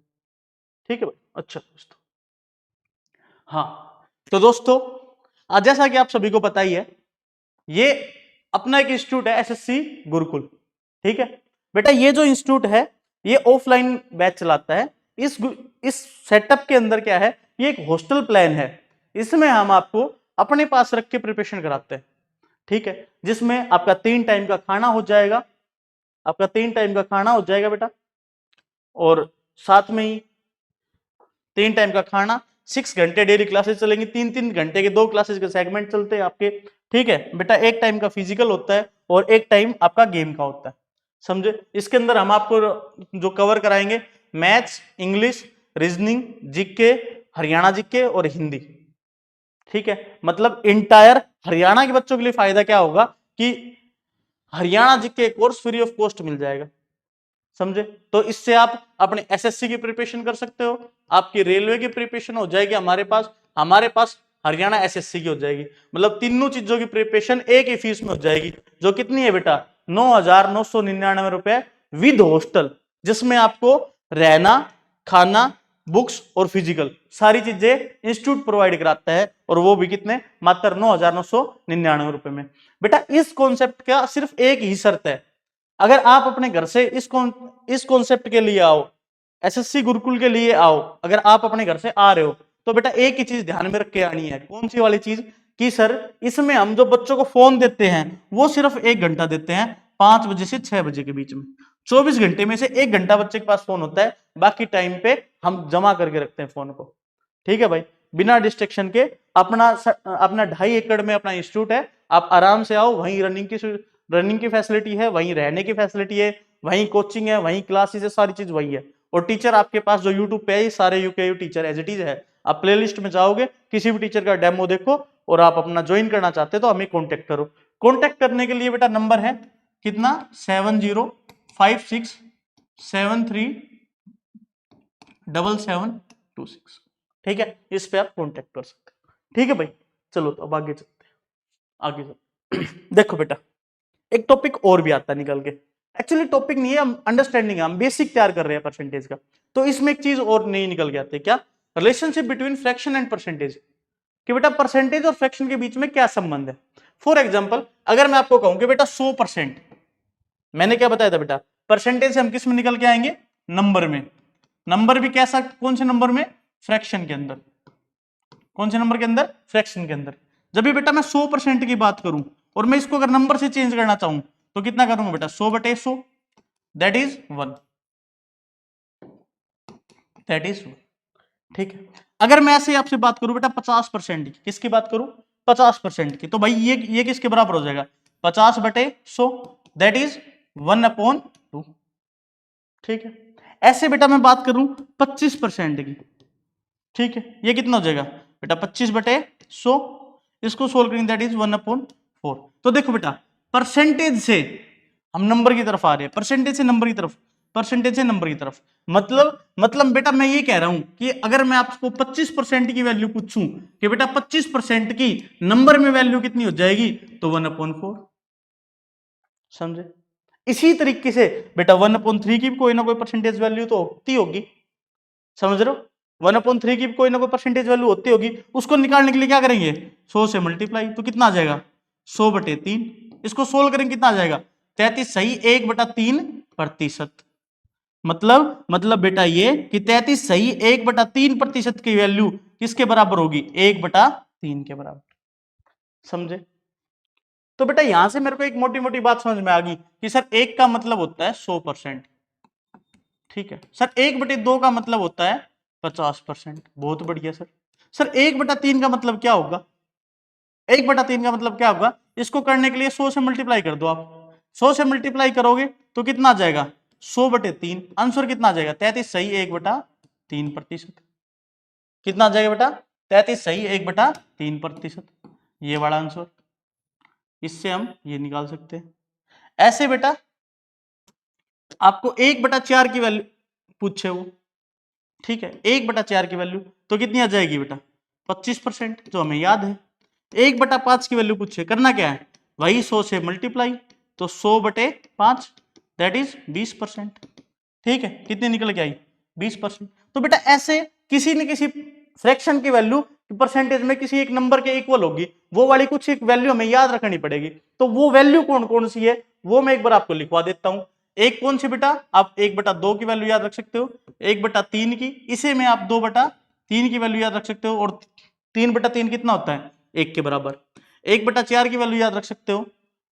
ठीक है भाई? अच्छा दोस्तों, हाँ तो दोस्तों, आज जैसा कि आप सभी को पता ही है, ये अपना एक इंस्टीट्यूट है एसएससी गुरुकुल, ठीक है बेटा? ये जो इंस्टीट्यूट है ये ऑफलाइन बैच चलाता है। इस सेटअप के अंदर क्या है, ये एक हॉस्टल प्लान है। इसमें हम आपको अपने पास रख के प्रिपरेशन कराते हैं, ठीक है? जिसमें आपका 3 टाइम का खाना हो जाएगा, आपका 3 टाइम का खाना हो जाएगा बेटा, और साथ में ही 3 टाइम का खाना, 6 घंटे डेली क्लासेस चलेंगी, 3-3 घंटे के 2 क्लासेस के सेगमेंट चलते हैं आपके, ठीक है बेटा? एक टाइम का फिजिकल होता है और एक टाइम आपका गेम का होता है, समझे? इसके अंदर हम आपको जो कवर कराएंगे, maths, English, reasoning, GK, Haryana GK और हिंदी, ठीक है? मतलब इंटायर हरियाणा के बच्चों के लिए फायदा क्या होगा कि Haryana GK course free of cost मिल जाएगा, समझे? तो इससे आप अपने एसएससी की प्रिपरेशन कर सकते हो, आपकी रेलवे की प्रिपरेशन हो जाएगी हमारे पास हरियाणा एसएससी की हो जाएगी। मतलब तीनों चीजों की प्रिपरेशन एक ही फीस में हो जाएगी, जो कितनी है बेटा, 9,999 रुपए विद हॉस्टल, जिसमें आपको रहना, खाना, बुक्स और फिजिकल सारी चीजें इंस्टीट्यूट प्रोवाइड कराता है, और वो भी कितने, मात्र 9,999 रुपए में। बेटा इस कॉन्सेप्ट का सिर्फ एक ही शर्त है, अगर आप अपने घर से इस कॉन्सेप्ट के लिए आओ, एसएससी गुरुकुल के लिए आओ, अगर आप अपने घर से आ रहे हो तो बेटा एक ही चीज ध्यान में रख के आनी है। कौन सी वाली चीज? कि सर इसमें हम जो बच्चों को फोन देते हैं वो सिर्फ 1 घंटा देते हैं, 5 बजे से 6 बजे के बीच में। 24 घंटे में से 1 घंटा बच्चे के पास फोन होता है, बाकी टाइम पे हम जमा करके रखते हैं फोन को, ठीक है भाई? बिना डिस्ट्रैक्शन के। अपना 2.5 एकड़ में अपना इंस्टीट्यूट है, आप आराम से आओ, वहीं रनिंग की फैसिलिटी है, वहीं रहने की फैसिलिटी है, वहीं कोचिंग है, वहीं क्लासेस है, सारी चीज वही है। और टीचर आपके पास जो यूट्यूब पे है, सारे यूकेयू टीचर एज इट इज है। आप प्लेलिस्ट में जाओगे, किसी भी टीचर का डेमो देखो, और आप अपना ज्वाइन करना चाहते हो तो हमें कॉन्टेक्ट करो। कॉन्टेक्ट करने के लिए बेटा नंबर है कितना, 7056737726, ठीक है? इस पे आप कॉन्टेक्ट कर सकते हैं, ठीक है भाई? चलो तो अब आगे चलते हैं, आगे चलते देखो बेटा, एक टॉपिक और भी आता है निकल के। एक्चुअली टॉपिक नहीं है, हम अंडरस्टैंडिंग है, हम बेसिक तैयार कर रहे हैं परसेंटेज का। तो इसमें एक चीज और नहीं निकल के आती है, क्या? Relationship between fraction and percentage, कि बेटा परसेंटेज और फ्रैक्शन के बीच में क्या संबंध है। फॉर एग्जाम्पल, अगर मैं आपको कहूं कि बेटा 100%, मैंने क्या बताया था बेटा, परसेंटेज से हम किस में निकल के आएंगे, नंबर में। नंबर भी कैसा, कौन से नंबर में, फ्रैक्शन के अंदर। कौन से नंबर के अंदर, फ्रैक्शन के अंदर। जब भी बेटा मैं 100% की बात करूं और मैं इसको अगर नंबर से चेंज करना चाहूं तो कितना करूंगा बेटा, 100/100, दैट इज 1, दैट इज 1, ठीक है? अगर मैं ऐसे आपसे बात करूं बेटा 50% की, किसकी बात करूं, 50% की, तो भाई ये किसके बराबर हो जाएगा, 50/100, दैट इज 1/2, ठीक है? ऐसे बेटा मैं बात करूं 25% की, ठीक है? ये कितना हो जाएगा बेटा, 25/100, इसको सोल्व करेंगे दैट इज 1/4। तो देखो बेटा, परसेंटेज से हम नंबर की तरफ आ रहे हैं, परसेंटेज से नंबर की तरफ, परसेंटेज से नंबर की तरफ। मतलब बेटा मैं ये कह रहा हूं कि अगर मैं आपको 25% की वैल्यू पूछूं कि बेटा 25% की नंबर में वैल्यू कितनी हो जाएगी, तो 1/4, समझे? इसी तरीके से बेटा 1/3 की भी कोई ना कोई परसेंटेज वैल्यू तो होती होगी, समझ रहे हो? 1/3 की कोई ना कोई परसेंटेज वैल्यू होती होगी, उसको निकालने के लिए क्या करेंगे, 100 से मल्टीप्लाई, तो कितना आ जाएगा, 100/3। इसको सोल्व करेंगे कितना आ जाएगा, 33 सही 1/3%। मतलब बेटा ये कि 33 सही 1/3% की वैल्यू किसके बराबर होगी, 1/3 के बराबर, समझे? तो बेटा यहां से मेरे को एक मोटी मोटी बात समझ में आ गई कि सर 1 का मतलब होता है 100%, ठीक है सर 1/2 का मतलब होता है 50%, बहुत बढ़िया सर। सर 1/3 का मतलब क्या होगा? 1/3 का मतलब क्या होगा? इसको करने के लिए 100 से मल्टीप्लाई कर दो आप। 100 से मल्टीप्लाई करोगे तो कितना आ जाएगा? 100/3। आंसर कितना आ जाएगा? 33 सही 1/3%। कितना आ जाएगा बेटा? 33 सही 1/3%। ये वाला आंसर, इससे हम ये निकाल सकते हैं। ऐसे बेटा आपको 1/4 की वैल्यू पूछे वो, ठीक है 1/4 की वैल्यू तो कितनी आ जाएगी बेटा? 25%, जो हमें याद है। 1/5 की वैल्यू पूछे, करना क्या है? वही 100 से मल्टीप्लाई, तो 100/5 दैट इज 20%, ठीक है कितनी निकल के आई? 20%। तो बेटा ऐसे किसी न किसी फ्रैक्शन की वैल्यू परसेंटेज में किसी एक नंबर के इक्वल होगी, वो वाली कुछ एक वैल्यू हमें याद रखनी पड़ेगी। तो वो वैल्यू कौन कौन सी है वो मैं एक बार आपको लिखवा देता हूं। एक कौन सी बेटा? आप 1/2 की वैल्यू याद रख सकते हो, 1/3 की, इसे में आप 2/3 की वैल्यू याद रख सकते हो, और 3/3 कितना होता है? 1 के बराबर। 1/4 की वैल्यू याद रख सकते हो,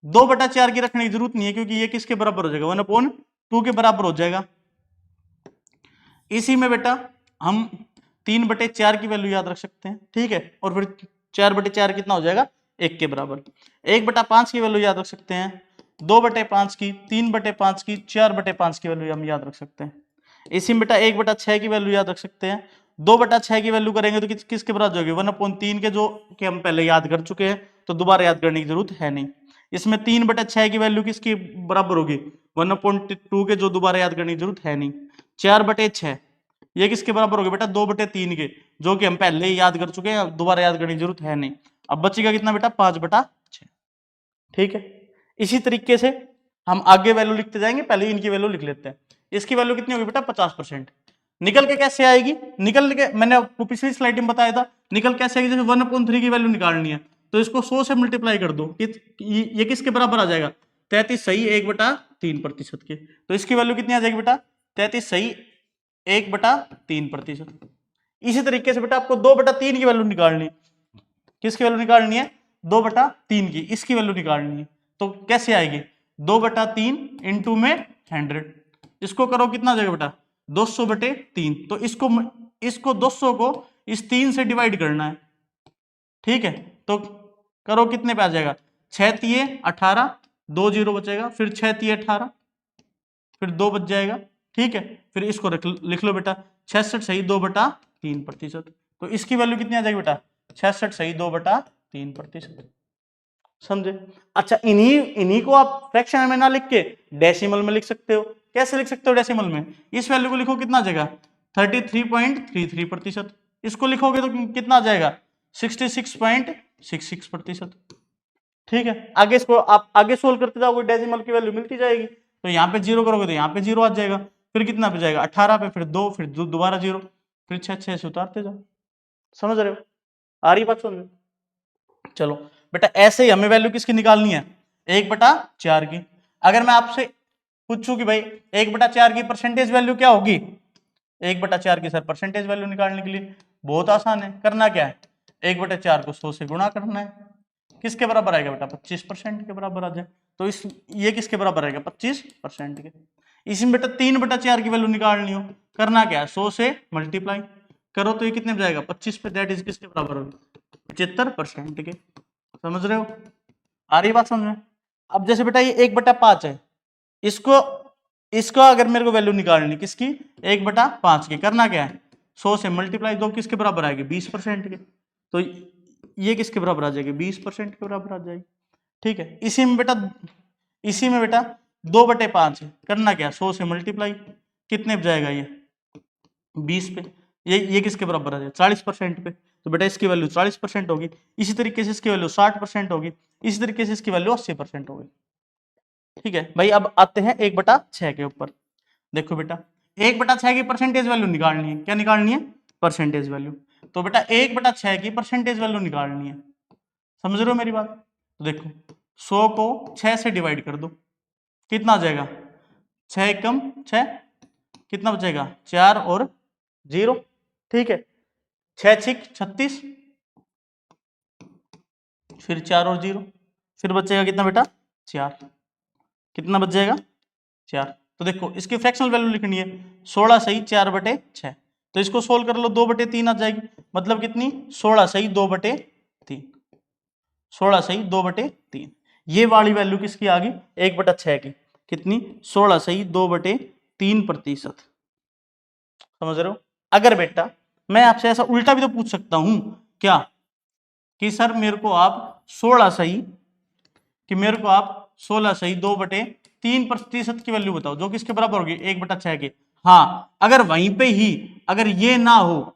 2/4 की रखने की जरूरत नहीं है क्योंकि ये किसके बराबर हो जाएगा? 1/2 के बराबर हो जाएगा। इसी में बेटा हम 3/4 की वैल्यू याद रख सकते हैं, ठीक है, और फिर 4/4 कितना हो जाएगा? 1 के बराबर। 1/5 की वैल्यू याद रख सकते हैं, 2/5 की, 3/5 की, 4/5 की वैल्यू हम याद रख सकते हैं। इसी में बेटा 1/6 की वैल्यू याद रख सकते हैं। 2/6 की वैल्यू करेंगे तो किसके बराबर होगी? 1/3 के, जो कि हम पहले याद कर चुके हैं, तो दोबारा याद करने की जरूरत है नहीं। इसमें 3/6 की वैल्यू किसकी बराबर होगी? 1/2 के, जो दोबारा याद करने की जरूरत है नहीं। 4/6 ये किसके बराबर होगी बेटा? 2/3 के, जो कि हम पहले ही याद कर चुके हैं, दोबारा याद करने की जरूरत है नहीं। अब बचेगा कितना बेटा? 5/6, ठीक है। इसी तरीके से हम आगे वैल्यू लिखते जाएंगे, पहले इनकी वैल्यू लिख लेते हैं। इसकी वैल्यू कितनी होगी बेटा? 50%। निकल के कैसे आएगी? निकल के मैंने आपको पिछली स्लाइड में बताया था, निकल कैसे आएगी? जैसे 1/3 की वैल्यू निकालनी है तो इसको 100 से मल्टीप्लाई कर दो, ये किसके बराबर आ जाएगा? 33 सही 1/3% के। तो इसकी वैल्यू कितनी आ जाएगी बेटा? 33 सही 1/3%। इसी तरीके से बेटा आपको 2/3 की वैल्यू निकालनी, किसकी वैल्यू निकालनी है? 2/3 की, इसकी वैल्यू निकालनी है। तो कैसे आएगी? 2/3 इंटू में 100, इसको करो कितना जाएगा बेटा? 200/3। तो इसको 200 को इस 3 से डिवाइड करना है, ठीक है। तो करो कितने पे आ जाएगा? 6×3 18, 2 0 बचेगा, फिर 6×3 18, फिर 2 बच जाएगा, ठीक है। फिर इसको लिख लो बेटा 66 सही 2/3%। तो इसकी वैल्यू कितनी आ जाएगी बेटा? 66 सही 2/3%। समझे? अच्छा, इन्हीं इन्हीं को आप फ्रैक्शन में ना लिख के डेसिमल में लिख सकते हो। कैसे लिख सकते हो डेसिमल में? इस वैल्यू को लिखो, कितना आ जाएगा? 33.33%। इसको लिखोगे तो कितना आ जाएगा? 66.66%, ठीक है। आगे इसको आप आगे सोल्व करते जाओगे, डेसिमल की वैल्यू मिलती जाएगी। तो यहाँ पे 0 करोगे तो यहाँ पे 0 आ जाएगा, फिर कितना पे जाएगा? 18 पे, फिर 2, फिर दोबारा 0, फिर 6 से उतारते जाओ। समझ रहे हो? आ रही बात समझ? चलो बेटा ऐसे ही हमें वैल्यू किसकी निकालनी है? 1/4 की। अगर मैं आपसे पूछूं कि भाई 1/4 की परसेंटेज वैल्यू क्या होगी? 1/4 की सर परसेंटेज वैल्यू निकालने के लिए बहुत आसान है। करना क्या है? 1/4 को 100 से गुणा करना है। किसके बराबर आएगा बेटा? 25% के बराबर आ जाए। तो इस ये किसके बराबर आएगा? 25% के। इसमें बेटा 3/4 की वैल्यू निकालनी हो, करना क्या है? 100 से मल्टीप्लाई करो तो ये कितने पे जाएगा? 25 पे, दैट इज किसके बराबर होगी? 75% के। समझ रहे हो? आ रही बात समझ में? अब जैसे बेटा ये 1/5 है, इसको इसको अगर मेरे को वैल्यू निकालनी किसकी? 1/5 की। करना क्या है? 100 से मल्टीप्लाई, दो किसके बराबर आएगी? 20% के। तो ये किसके बराबर आ जाएगी? 20% के बराबर आ जाएगी, ठीक है। इसी में बेटा 2/5 है, करना क्या? 100 से मल्टीप्लाई, कितने पे जाएगा? ये 20 पे। ये किसके बराबर आ जाएगा? 40% पे। तो बेटा इसकी वैल्यू 40% होगी। इसी तरीके से इसकी वैल्यू 60% होगी। इसी तरीके से इसकी वैल्यू 80% होगी, ठीक है भाई। अब आते हैं 1/6 के ऊपर। देखो बेटा 1/6 की परसेंटेज वैल्यू निकालनी है। क्या निकालनी है? Percentage value. तो बेटा 1/6 की परसेंटेज वैल्यू निकालनी है। समझ रहे हो मेरी बात? तो देखो 100 को 6 से डिवाइड कर दो, कितना आ जाएगा? 6 एकम 6, कितना बचेगा? 4 और 0, ठीक है। 6 6 36, फिर 4 और 0, फिर बचेगा कितना बेटा 4, कितना बच जाएगा 4। तो देखो इसकी फ्रैक्शनल वैल्यू लिखनी है 16 सही 4/6, तो इसको सोल्व कर लो 2/3 आ जाएगी, मतलब कितनी 16 सही 2/3, 16 सही 2/3। ये वाली वैल्यू किसकी आ गई 1/6 की, कितनी 16 सही 2/3%। समझ रहे हो। अगर बेटा मैं आपसे ऐसा उल्टा भी तो पूछ सकता हूं क्या, कि सर मेरे को आप 16 सही, कि मेरे को आप 16 सही 2/3% की वैल्यू बताओ जो किसके बराबर होगी 1/6 के। हाँ अगर वहीं पे ही अगर ये ना हो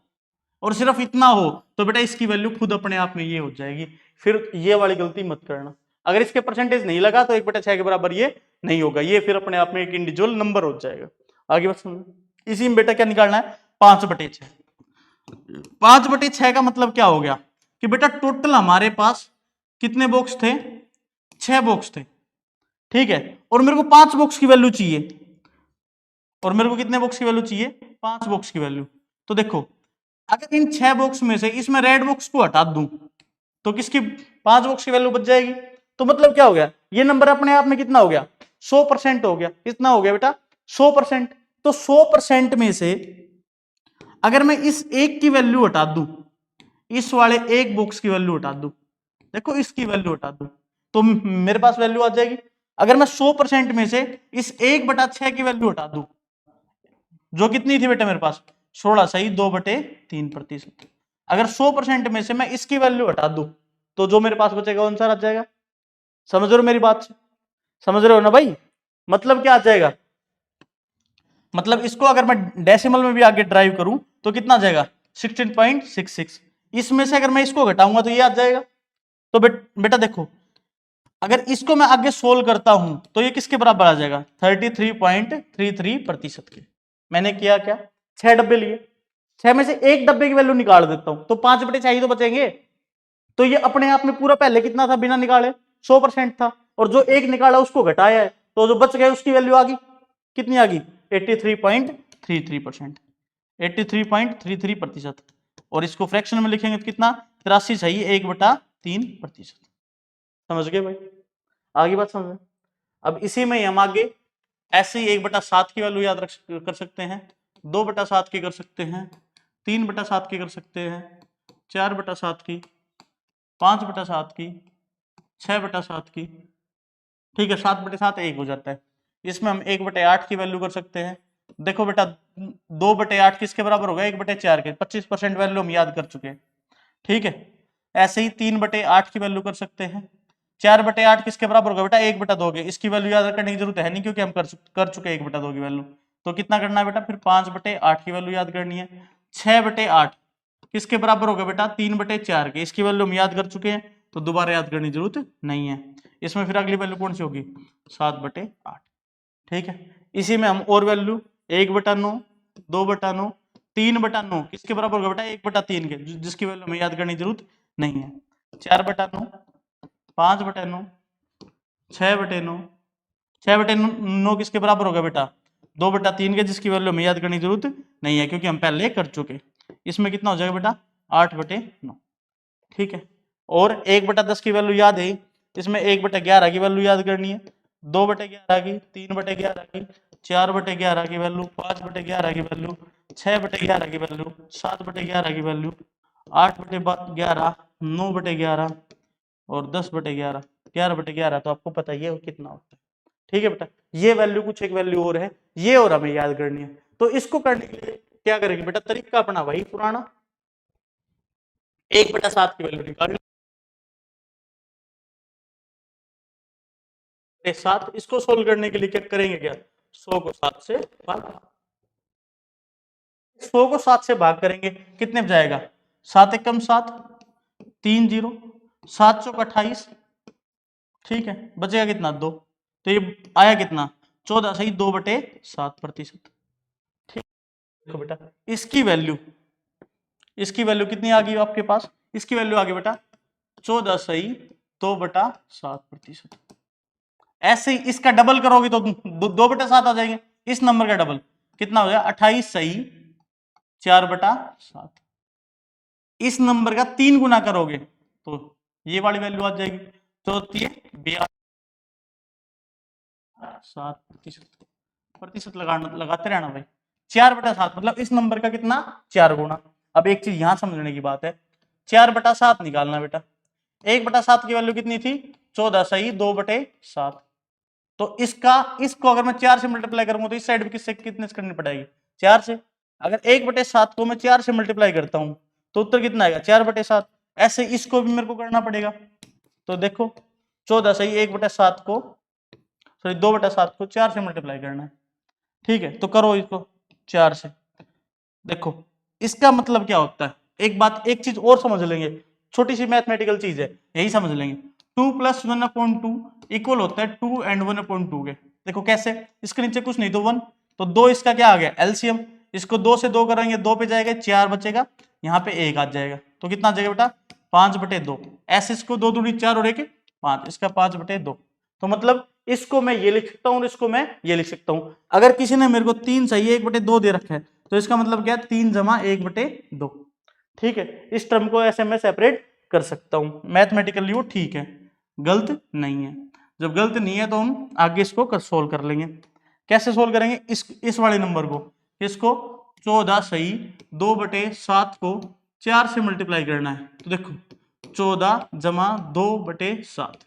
और सिर्फ इतना हो तो बेटा इसकी वैल्यू खुद अपने आप में ये हो जाएगी, फिर ये वाली गलती मत करना। अगर इसके परसेंटेज नहीं लगा तो 1/6 के बराबर ये नहीं होगा, ये फिर अपने आप में एक इंडिविजुअल नंबर हो जाएगा। आगे बात समझो। इसी में बेटा क्या निकालना है 5/6। 5/6 का मतलब क्या हो गया कि बेटा टोटल हमारे पास कितने बॉक्स थे 6 बॉक्स थे, ठीक है, और मेरे को 5 बॉक्स की वैल्यू चाहिए, और मेरे को कितने बॉक्स की वैल्यू चाहिए 5 बॉक्स की वैल्यू। तो देखो अगर इन 6 बॉक्स में से इसमें रेड बॉक्स को हटा दूं तो किसकी 5 बॉक्स की वैल्यू बच जाएगी। तो मतलब क्या हो गया ये नंबर अपने आप में कितना हो गया 100% हो गया। कितना हो गया बेटा 100%। तो 100% में से अगर मैं इस एक की वैल्यू हटा दूं, इस वाले एक बॉक्स की वैल्यू हटा दूं, देखो इसकी वैल्यू हटा दूं तो मेरे पास वैल्यू आ जाएगी। अगर मैं 100% में से इस 1/6 की वैल्यू हटा दूं जो कितनी थी बेटा मेरे पास 16 सही 2/3%। अगर 100% में से मैं इसकी वैल्यू हटा दूं तो जो मेरे पास बचेगा कौन सा आ जाएगा। समझ रहे हो मेरी बात से, समझ रहे हो ना भाई। मतलब क्या आ जाएगा, मतलब इसको अगर मैं डेसिमल में भी आगे ड्राइव करूं तो कितना आ जाएगा 16.66। इसमें से अगर मैं इसको घटाऊंगा तो ये आ जाएगा। तो बेटा देखो अगर इसको मैं आगे सोल्व करता हूं तो ये किसके बराबर आ जाएगा 33.33% के। मैंने किया क्या 6 डब्बे लिए, 6 में से एक डब्बे की वैल्यू निकाल देता हूं तो 5/6 तो बचेंगे। तो ये अपने आप में पूरा पहले कितना था बिना निकाले 100% था, और जो एक निकाला उसको घटाया है तो जो बच गए उसकी वैल्यू आ गई कितनी आ गई 83.33%, 83.33%। और इसको फ्रैक्शन में लिखेंगे तो कितना 83 सही 1/3%। समझ गए भाई, आगे बात समझ। अब इसी में हम आगे ऐसे ही 1/7 की वैल्यू याद रख कर सकते हैं, 2/7 की कर सकते हैं, 3/7 की कर सकते हैं, 4/7 की, 5/7 की, 6/7 की, ठीक है 7/7 1 हो जाता है। इसमें हम 1/8 की वैल्यू कर सकते हैं। देखो बेटा 2/8 किसके बराबर होगा 1/4 के, 25% वैल्यू हम याद कर चुके हैं, ठीक है। ऐसे ही 3/8 की वैल्यू कर सकते हैं। 4/8 किसके बराबर होगा बेटा 1/2 के, इसकी वैल्यू याद करने की जरूरत है नहीं क्योंकि हम कर चुके 1/2 की वैल्यू। तो कितना करना है बेटा फिर 5/8 की वैल्यू याद करनी है। 6/8 किसके बराबर होगा बेटा 3/4 के, इसकी वैल्यू हम याद कर चुके हैं तो दोबारा याद करने की जरूरत नहीं है। इसमें फिर अगली वैल्यू कौन सी होगी 7/8, ठीक है। इसी में हम और वैल्यू 1/9, 2/9, 3/9 किसके बराबर होगा बेटा 1/3 के, जिसकी वैल्यू हमें याद करने की जरूरत नहीं है। 4/9, 5/9, 6/9, 6/9 किसके बराबर होगा बेटा 2/3 के, जिसकी वैल्यू हमें याद करने की जरूरत नहीं है क्योंकि हम पहले कर चुके। इसमें कितना हो जाएगा बेटा 8/9, ठीक है। और 1/10 की वैल्यू याद है, इसमें 1/11 की वैल्यू याद करनी है, 2/11 की, 3/11 की, 4/11 की वैल्यू, 5/11 की वैल्यू, 6/11 की वैल्यू, 7/11 की वैल्यू, 8/11, 9/11 और 10/11, 11/11 तो आपको पता ही है कितना होता है, ठीक है बेटा। ये वैल्यू कुछ एक वैल्यू और है, ये और हमें याद करनी है। तो इसको करने के लिए क्या करेंगे बेटा तरीका अपना वही पुराना 1/7 की वैल्यू निकाल 7। इसको सोल्व करने के लिए क्या करेंगे क्या 100 को 7 से भाग, 100 को 7 से भाग करेंगे कितने जाएगा 7 एकम 7, 3 0, 7 चौक 28, ठीक है बचेगा कितना 2, तो ये आया कितना 14 सही 2/7%, ठीक। देखो बेटा इसकी वैल्यू कितनी आ गई आपके पास, इसकी वैल्यू आ गई बेटा 14 सही 2/7%। ऐसे ही इसका डबल करोगे तो 2/7 आ जाएंगे, इस नंबर का डबल कितना हो जाएगा 28 सही 4/7। इस नंबर का 3 गुना करोगे तो ये वाली वैल्यू आ जाएगी चौथी 7%। प्रतिशत लगाते रहना भाई। 4/7 मतलब इस नंबर का कितना 4 गुना। अब एक चीज यहां समझने की बात है, 4/7 निकालना बेटा। 1/7 की वैल्यू कितनी थी 14 सही 2/7। तो इसको अगर मैं 4 से मल्टीप्लाई करूंगा तो इस साइड भी किससे कितने से करनी पड़ेगी 4 से। अगर 1/7 को मैं 4 से मल्टीप्लाई करता हूं तो उत्तर कितना आएगा 4/7। ऐसे इसको भी मेरे को करना पड़ेगा। तो देखो 14 सही 1/7 को सॉरी 2/7 को 4 से मल्टीप्लाई करना है। ठीक है तो करो इसको 4 से। देखो इसका मतलब क्या होता है, एक चीज और समझ लेंगे, छोटी सी मैथमेटिकल चीज है यही समझ लेंगे। 2 + 1/2 इक्वल होता है 2 and 1/2 के। देखो कैसे, इसके नीचे कुछ नहीं तो 1, तो 2 इसका क्या आ गया एलसीएम। इसको 2 से 2 करेंगे 2 पे जाएगा 4 बचेगा, यहाँ पे 1 आ जाएगा तो कितना आ जाएगा बेटा 5/2। ऐसे इसको 2 दूनी 4 और 1 5, इसका 5/2। तो मतलब इसको मैं ये लिख सकता हूँ और इसको मैं ये लिख सकता हूँ। अगर किसी ने मेरे को 3 सही 1/2 दे रखा है तो इसका मतलब क्या 3 जमा 1/2। ठीक है, इस टर्म को ऐसे मैं सेपरेट कर सकता हूँ, मैथमेटिकली वो ठीक है, गलत नहीं है। जब गलत नहीं है तो हम आगे इसको सोल्व कर लेंगे। कैसे सोल्व करेंगे, इस वाले नंबर को, इसको 14 सही 2/7 को 4 से मल्टीप्लाई करना है। तो देखो 14 जमा 2/7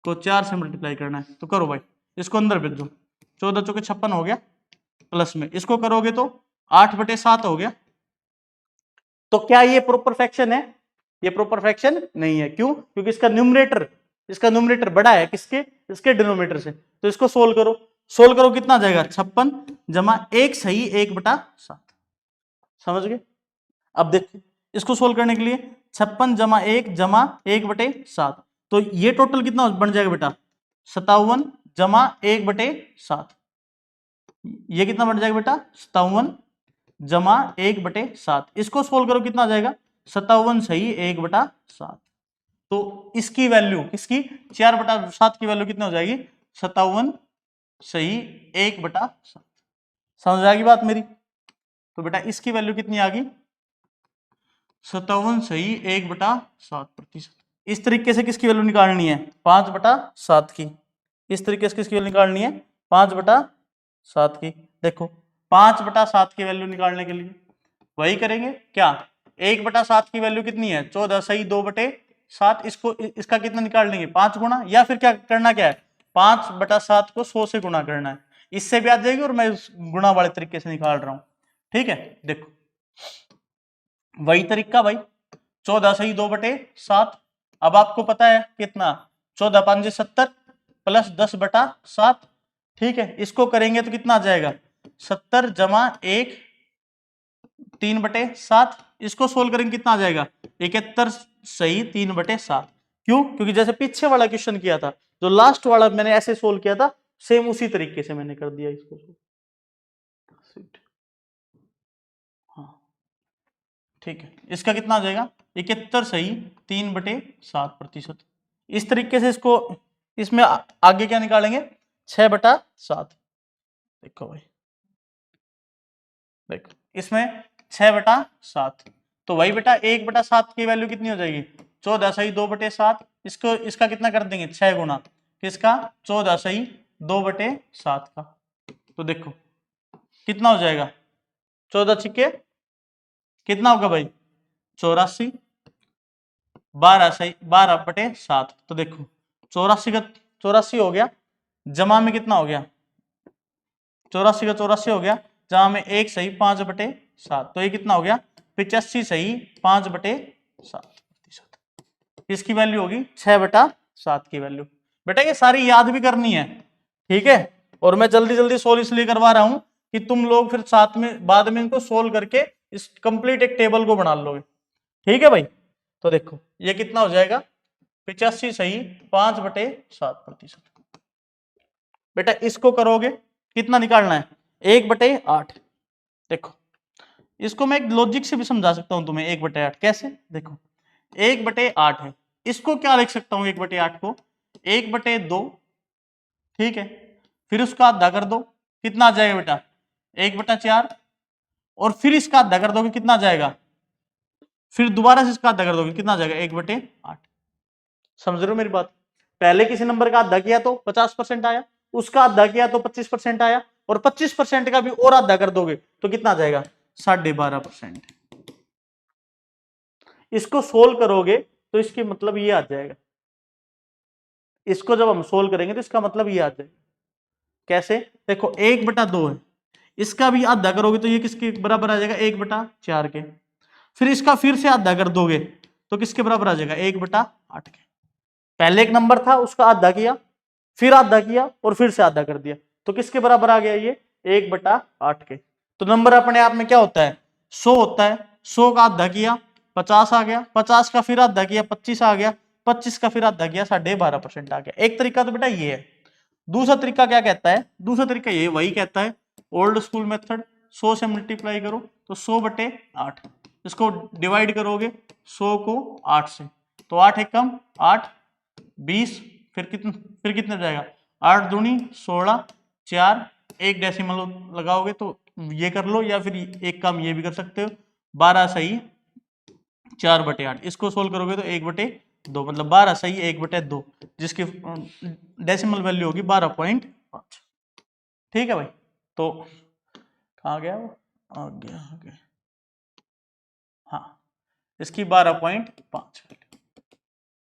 को 4 से मल्टीप्लाई करना है। तो करो भाई, इसको अंदर भेज दो, 14 चौके 56 हो गया, प्लस में इसको करोगे तो 8/7 हो गया। तो क्या ये प्रॉपर फ्रैक्शन है, ये प्रॉपर फ्रैक्शन नहीं है। क्यों, क्योंकि इसका न्यूमरेटर बड़ा है किसके, इसके डिनोमिनेटर से। तो इसको सोल्व करो, सोल्व करो कितना आ जाएगा 56 जमा 1 सही 1/7। समझ गए। अब देखो इसको सोल्व करने के लिए 56 जमा 1 जमा 1/7, तो ये टोटल कितना बन जाएगा बेटा 57 जमा 1/7। ये कितना बन जाएगा बेटा 57 जमा 1/7। इसको सोल्व करो कितना आ जाएगा 57 सही 1/7। तो इसकी वैल्यू किसकी 4/7 की वैल्यू कितनी हो जाएगी 57 सही 1/7। समझ आ गई बात मेरी। तो बेटा इसकी वैल्यू कितनी आ गई 57 सही 1/7%। इस तरीके से किसकी वैल्यू निकालनी है 5/7 की। इस तरीके से किसकी वैल्यू निकालनी है 5/7 की। देखो 5/7 की वैल्यू निकालने के लिए वही करेंगे क्या, 1/7 की वैल्यू कितनी है 14 सही 2/7, इसको इसका कितना निकाल लेंगे 5 गुना, या फिर क्या करना क्या है 5/7 को 100 से गुना करना है। इससे भी आ जाएगी और मैं इस गुणा वाले तरीके से निकाल रहा हूं। ठीक है देखो वही तरीका भाई, 14 सही 2/7। अब आपको पता है कितना 14 5 70 प्लस 10/7। ठीक है, इसको करेंगे तो कितना आ जाएगा 70 जमा 1 3/7। इसको सोल्व करेंगे कितना आ जाएगा 71 सही 3/7। क्यों, क्योंकि जैसे पीछे वाला क्वेश्चन किया था, जो लास्ट वाला मैंने ऐसे सोल्व किया था, सेम उसी तरीके से मैंने कर दिया इसको। हाँ ठीक है, इसका कितना आ जाएगा 71 सही 3/7%। इस तरीके से इसको इसमें आगे क्या निकालेंगे 6/7। देखो भाई देखो इसमें 6/7, तो वही बेटा 1/7 की वैल्यू कितनी हो जाएगी 14 सही 2/7। इसको इसका कितना कर देंगे 6 गुना किसका 14 सही 2/7 का। तो देखो कितना हो जाएगा 14 छिक्के कितना होगा भाई 84, 12 सही 12/7। तो देखो 84 का 84 हो गया, जमा में कितना हो गया 84 का 84 हो गया, जमा में 1 सही 5/7, तो ये कितना हो गया 85 सही 5/7। इसकी वैल्यू होगी 6/7 की वैल्यू। बेटा ये सारी याद भी करनी है, ठीक है। और मैं जल्दी जल्दी सोल्व इसलिए करवा रहा हूं कि तुम लोग फिर साथ में बाद में इनको सोल्व करके इस कंप्लीट एक टेबल को बना लोगे। ठीक है भाई, तो देखो ये कितना हो जाएगा 85 सही 5/7%। बेटा इसको करोगे कितना निकालना है 1/8। देखो इसको मैं एक लॉजिक से भी समझा सकता हूं तुम्हें 1/8 कैसे। देखो 1/8 है, इसको क्या लिख सकता हूं 1/8 को 1/2। ठीक है, फिर उसका आधा कर दो कितना आ जाएगा बेटा 1/4, और फिर इसका आधा कर दोगे कितना आ जाएगा, फिर दोबारा से इसका आधा कर दोगे कितना आ जाएगा 1/8। समझ रहे हो मेरी बात। पहले किसी नंबर का आधा किया तो 50% आया, उसका आधा किया तो 25% आया, और 25% का भी और आधा कर दोगे तो कितना आ जाएगा 12.5%। इसको सोल्व करोगे तो इसकी मतलब ये आ जाएगा, इसको जब हम सोल्व करेंगे तो इसका मतलब ये आ जाएगा। कैसे? देखो 1/2 है, इसका भी आधा करोगे तो ये किसके बराबर आ जाएगा 1/4 के, फिर इसका फिर से आधा कर दोगे तो किसके बराबर आ जाएगा 1/8 के। पहले एक नंबर था उसका आधा किया, फिर आधा किया और फिर से आधा कर दिया तो किसके बराबर आ गया ये 1/8 के। तो नंबर अपने आप में क्या होता है 100 होता है, 100 का आधा किया 50 आ गया, 50 का फिर आधा किया 25 आ गया, 25 का फिर आधा किया 12.5% आ गया। एक तरीका तो बेटा ये है। दूसरा तरीका क्या कहता है? दूसरा तरीका ये वही कहता है ओल्ड स्कूल मेथड, 100 से मल्टीप्लाई करो तो 100/8, इसको डिवाइड करोगे 100 को 8 से तो 8 एकम 8, 20, फिर कितने जाएगा 8 दूनी 16, 4, एक डेसिमल लगाओगे तो ये कर लो, या फिर एक काम ये भी कर सकते हो 12 सही 4/8, इसको सोल्व करोगे तो 1/2, मतलब 12 सही 1/2, जिसकी डेसिमल वैल्यू होगी 12.5। ठीक है भाई, तो कहाँ गया वो, आ गया हाँ, इसकी 12.5।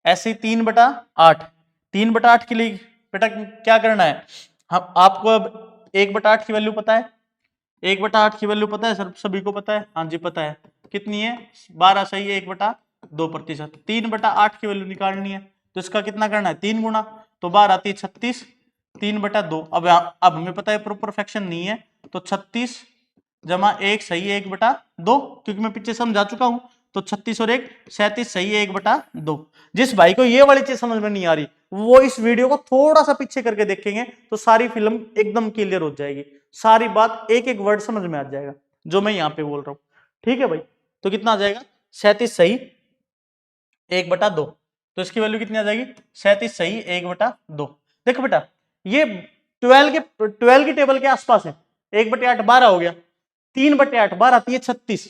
ऐसे ही 3/8, 3/8 के लिए बेटा क्या करना है, हम आपको अब 1/8 की वैल्यू पता है, 1/8 की वैल्यू पता है सर, सभी को पता है, हाँ जी पता है, कितनी है 12 सही है 1/2%। 3/8 की वैल्यू निकालनी है तो इसका कितना करना है 3 गुना, तो 12 3 36, 3/2। अब हमें पता है प्रॉपर फ्रैक्शन नहीं है तो 36 जमा 1 सही है 1/2, क्योंकि मैं पीछे समझा चुका हूं, तो 36 और 1 37 सही है 1/2। जिस भाई को ये वाली चीज समझ में नहीं आ रही वो इस वीडियो को थोड़ा सा पीछे करके देखेंगे तो सारी फिल्म एकदम क्लियर हो जाएगी, सारी बात एक एक वर्ड समझ में आ जाएगा जो मैं यहाँ पे बोल रहा हूँ। ठीक है भाई, तो कितना आ जाएगा 37 सही 1/2, तो इसकी वैल्यू कितनी आ जाएगी 37 सही 1/2। देखो बेटा ये 12 की टेबल के आसपास है, 1/8 12 हो गया, 3/8 12 थी 36,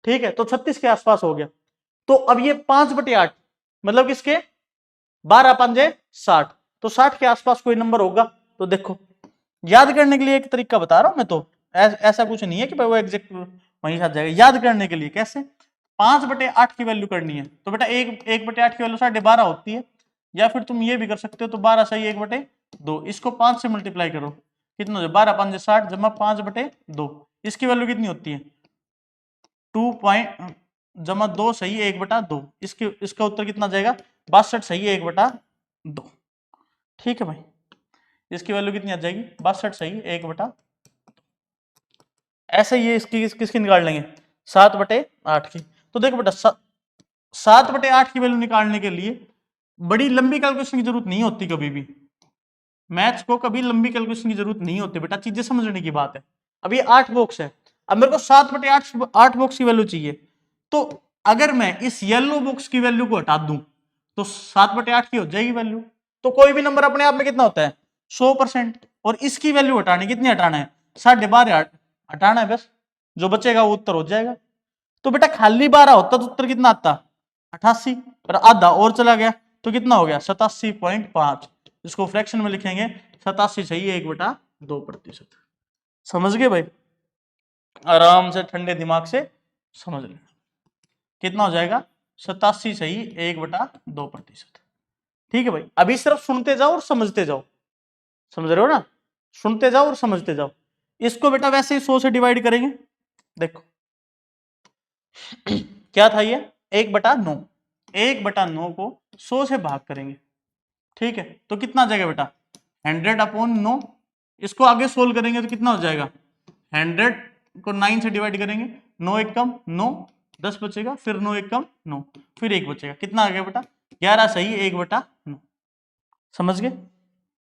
ठीक है, तो 36 के आसपास हो गया। तो अब ये 5/8 मतलब किसके 12 5 60, तो 60 के आसपास कोई नंबर होगा। तो देखो याद करने के लिए एक तरीका बता रहा हूं मैं, तो ऐसा कुछ नहीं है कि भाई वो एग्जैक्ट वहीं साथ जाएगा। याद करने के लिए कैसे, 5/8 की वैल्यू करनी है तो बेटा 1/8 की वैल्यू 12.5 होती है, या फिर तुम ये भी कर सकते हो तो 12 सही 1/2, इसको 5 से मल्टीप्लाई करो कितना हो 12 5 60 जमा 5/2, इसकी वैल्यू कितनी होती है 2 पॉइंट जमा 2 सही 1/2, इसका उत्तर कितना जाएगा 62 सही 1/2। ठीक है भाई, इसकी वैल्यू कितनी आ जाएगी 62 सही 1/2। ऐसे ये इसकी किसकी निकाल लेंगे 7/8 की। तो देखो बेटा 7/8 की वैल्यू निकालने के लिए बड़ी लंबी कैलकुलेशन की जरूरत नहीं होती, कभी भी मैथ्स को कभी लंबी कैलकुलेशन की जरूरत नहीं होती बेटा, चीजें समझने की बात है। अब ये 8 बॉक्स है, अब मेरे को 7/8 बॉक्स की वैल्यू चाहिए, तो अगर मैं इस येलो बॉक्स की वैल्यू को हटा दूं तो 7/8 की हो जाएगी वैल्यू। तो कोई भी नंबर अपने आप में कितना होता है 100%, और इसकी वैल्यू हटानी कितनी हटाना है 12.5 हटाना है, बस जो बचेगा वो उत्तर हो जाएगा। तो बेटा खाली 12 होता तो उत्तर कितना आता 88, पर आधा और चला गया तो कितना हो गया 87.5, इसको फ्रैक्शन में लिखेंगे 87 सही 1/2%। समझ गए भाई, आराम से ठंडे दिमाग से समझ लेना, कितना हो जाएगा 87 सही 1/2%। ठीक है भाई, अभी सिर्फ सुनते जाओ और समझते जाओ, समझ रहे हो ना, सुनते जाओ और समझते जाओ। इसको बेटा वैसे ही 100 से डिवाइड करेंगे, देखो क्या था ये 1/9, 1/9 को 100 से भाग करेंगे, ठीक है, तो कितना आ जाएगा बेटा 100/9, इसको आगे सोल्व करेंगे तो कितना हो जाएगा 100 को 9 से डिवाइड करेंगे, 9 एकम 9, 10 बचेगा, फिर 9 एकम 9, फिर 1 बचेगा, कितना आ गया बेटा 11 सही 1/9। समझ गए,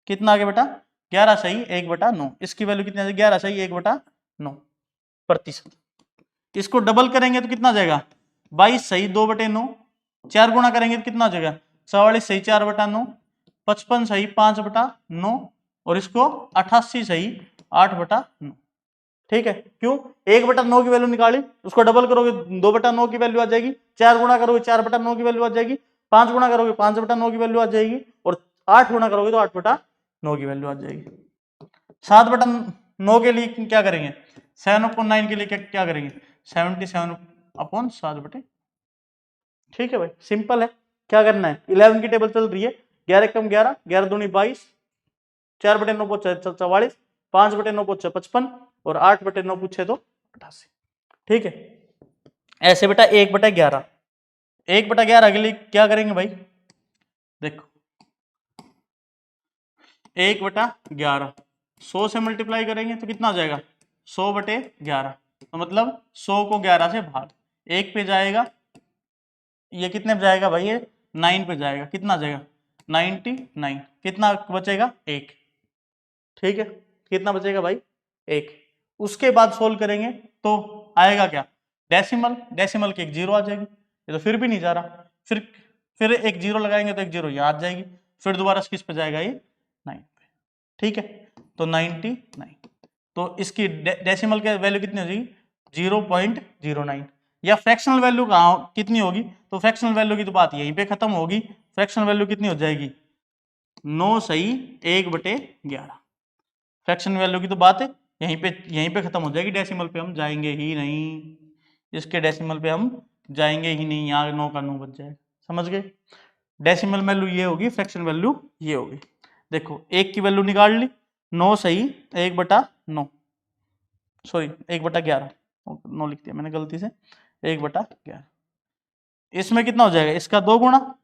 कितना आ गया बेटा 11 सही 1/9, इसकी वैल्यू कितनी आ जाएगी 11 सही 1/9%। इसको डबल करेंगे तो कितना आ जाएगा 22 सही 2/9, 4 गुणा करेंगे तो कितना आ जाएगा 44 सही 4/9, 55 सही 5/9, और इसको 88 सही 8/9। ठीक है, क्यों 1/9 की वैल्यू निकाली, उसको डबल करोगे 2/9 की वैल्यू आ जाएगी, 4 गुणा करोगे 4/9 की वैल्यू आ जाएगी, 5 गुणा करोगे 5/9 की वैल्यू आ जाएगी, और 8 गुणा करोगे तो 8/9 की वैल्यू आ जाएगी। 7/9 के लिए क्या करेंगे, 7/9 के लिए क्या करेंगे, 77/7। ठीक है भाई, सिंपल है। क्या करना है, 11 की टेबल चल रही है, 11 कम 11, 11 दूनी 22, 4/9 पूछे 44, 5/9 पूछे 55 और 8/9 पूछे तो 88। ठीक है, ऐसे बेटा 1/11, 1/11 के लिए क्या करेंगे भाई, देखो 1/11 100 से मल्टीप्लाई करेंगे तो कितना हो जाएगा, 100/11। तो मतलब 100 को 11 से भाग, 1 पे जाएगा, ये कितने पे जाएगा भाई, ये 9 पे जाएगा, कितना जाएगा 99, कितना बचेगा 1। ठीक है, कितना बचेगा भाई 1। उसके बाद सोल्व करेंगे तो आएगा क्या, डेसिमल, डेसिमल की एक जीरो आ जाएगी, ये तो फिर भी नहीं जा रहा, फिर एक जीरो लगाएंगे तो एक जीरो यहाँ आ जाएगी, फिर दोबारा किस पे जाएगा, ये 9 पे। ठीक है, तो 99, तो इसकी डेसिमल के वैल्यू कितनी हो जाएगी, 0.09। या फ्रैक्शनल वैल्यू कहाँ कितनी होगी, तो फ्रैक्शनल वैल्यू की तो बात यहीं पे खत्म होगी, फ्रैक्शनल वैल्यू कितनी हो जाएगी, 9 सही 1/11। फ्रैक्शन वैल्यू की तो बात है यहीं पे खत्म हो जाएगी, डेसिमल पे हम जाएंगे ही नहीं, इसके डेसिमल पे हम जाएंगे ही नहीं, यहाँ 9 का 9 बच जाएगा। समझ गए, डेसिमल वैल्यू ये होगी, फ्रैक्शन वैल्यू ये होगी। देखो 1 की वैल्यू निकाल ली, 9 सही 1/9, सॉरी 1/11, 9 लिख दिया मैंने गलती से, 1/11। इसमें कितना हो जाएगा, इसका 2 गुणा,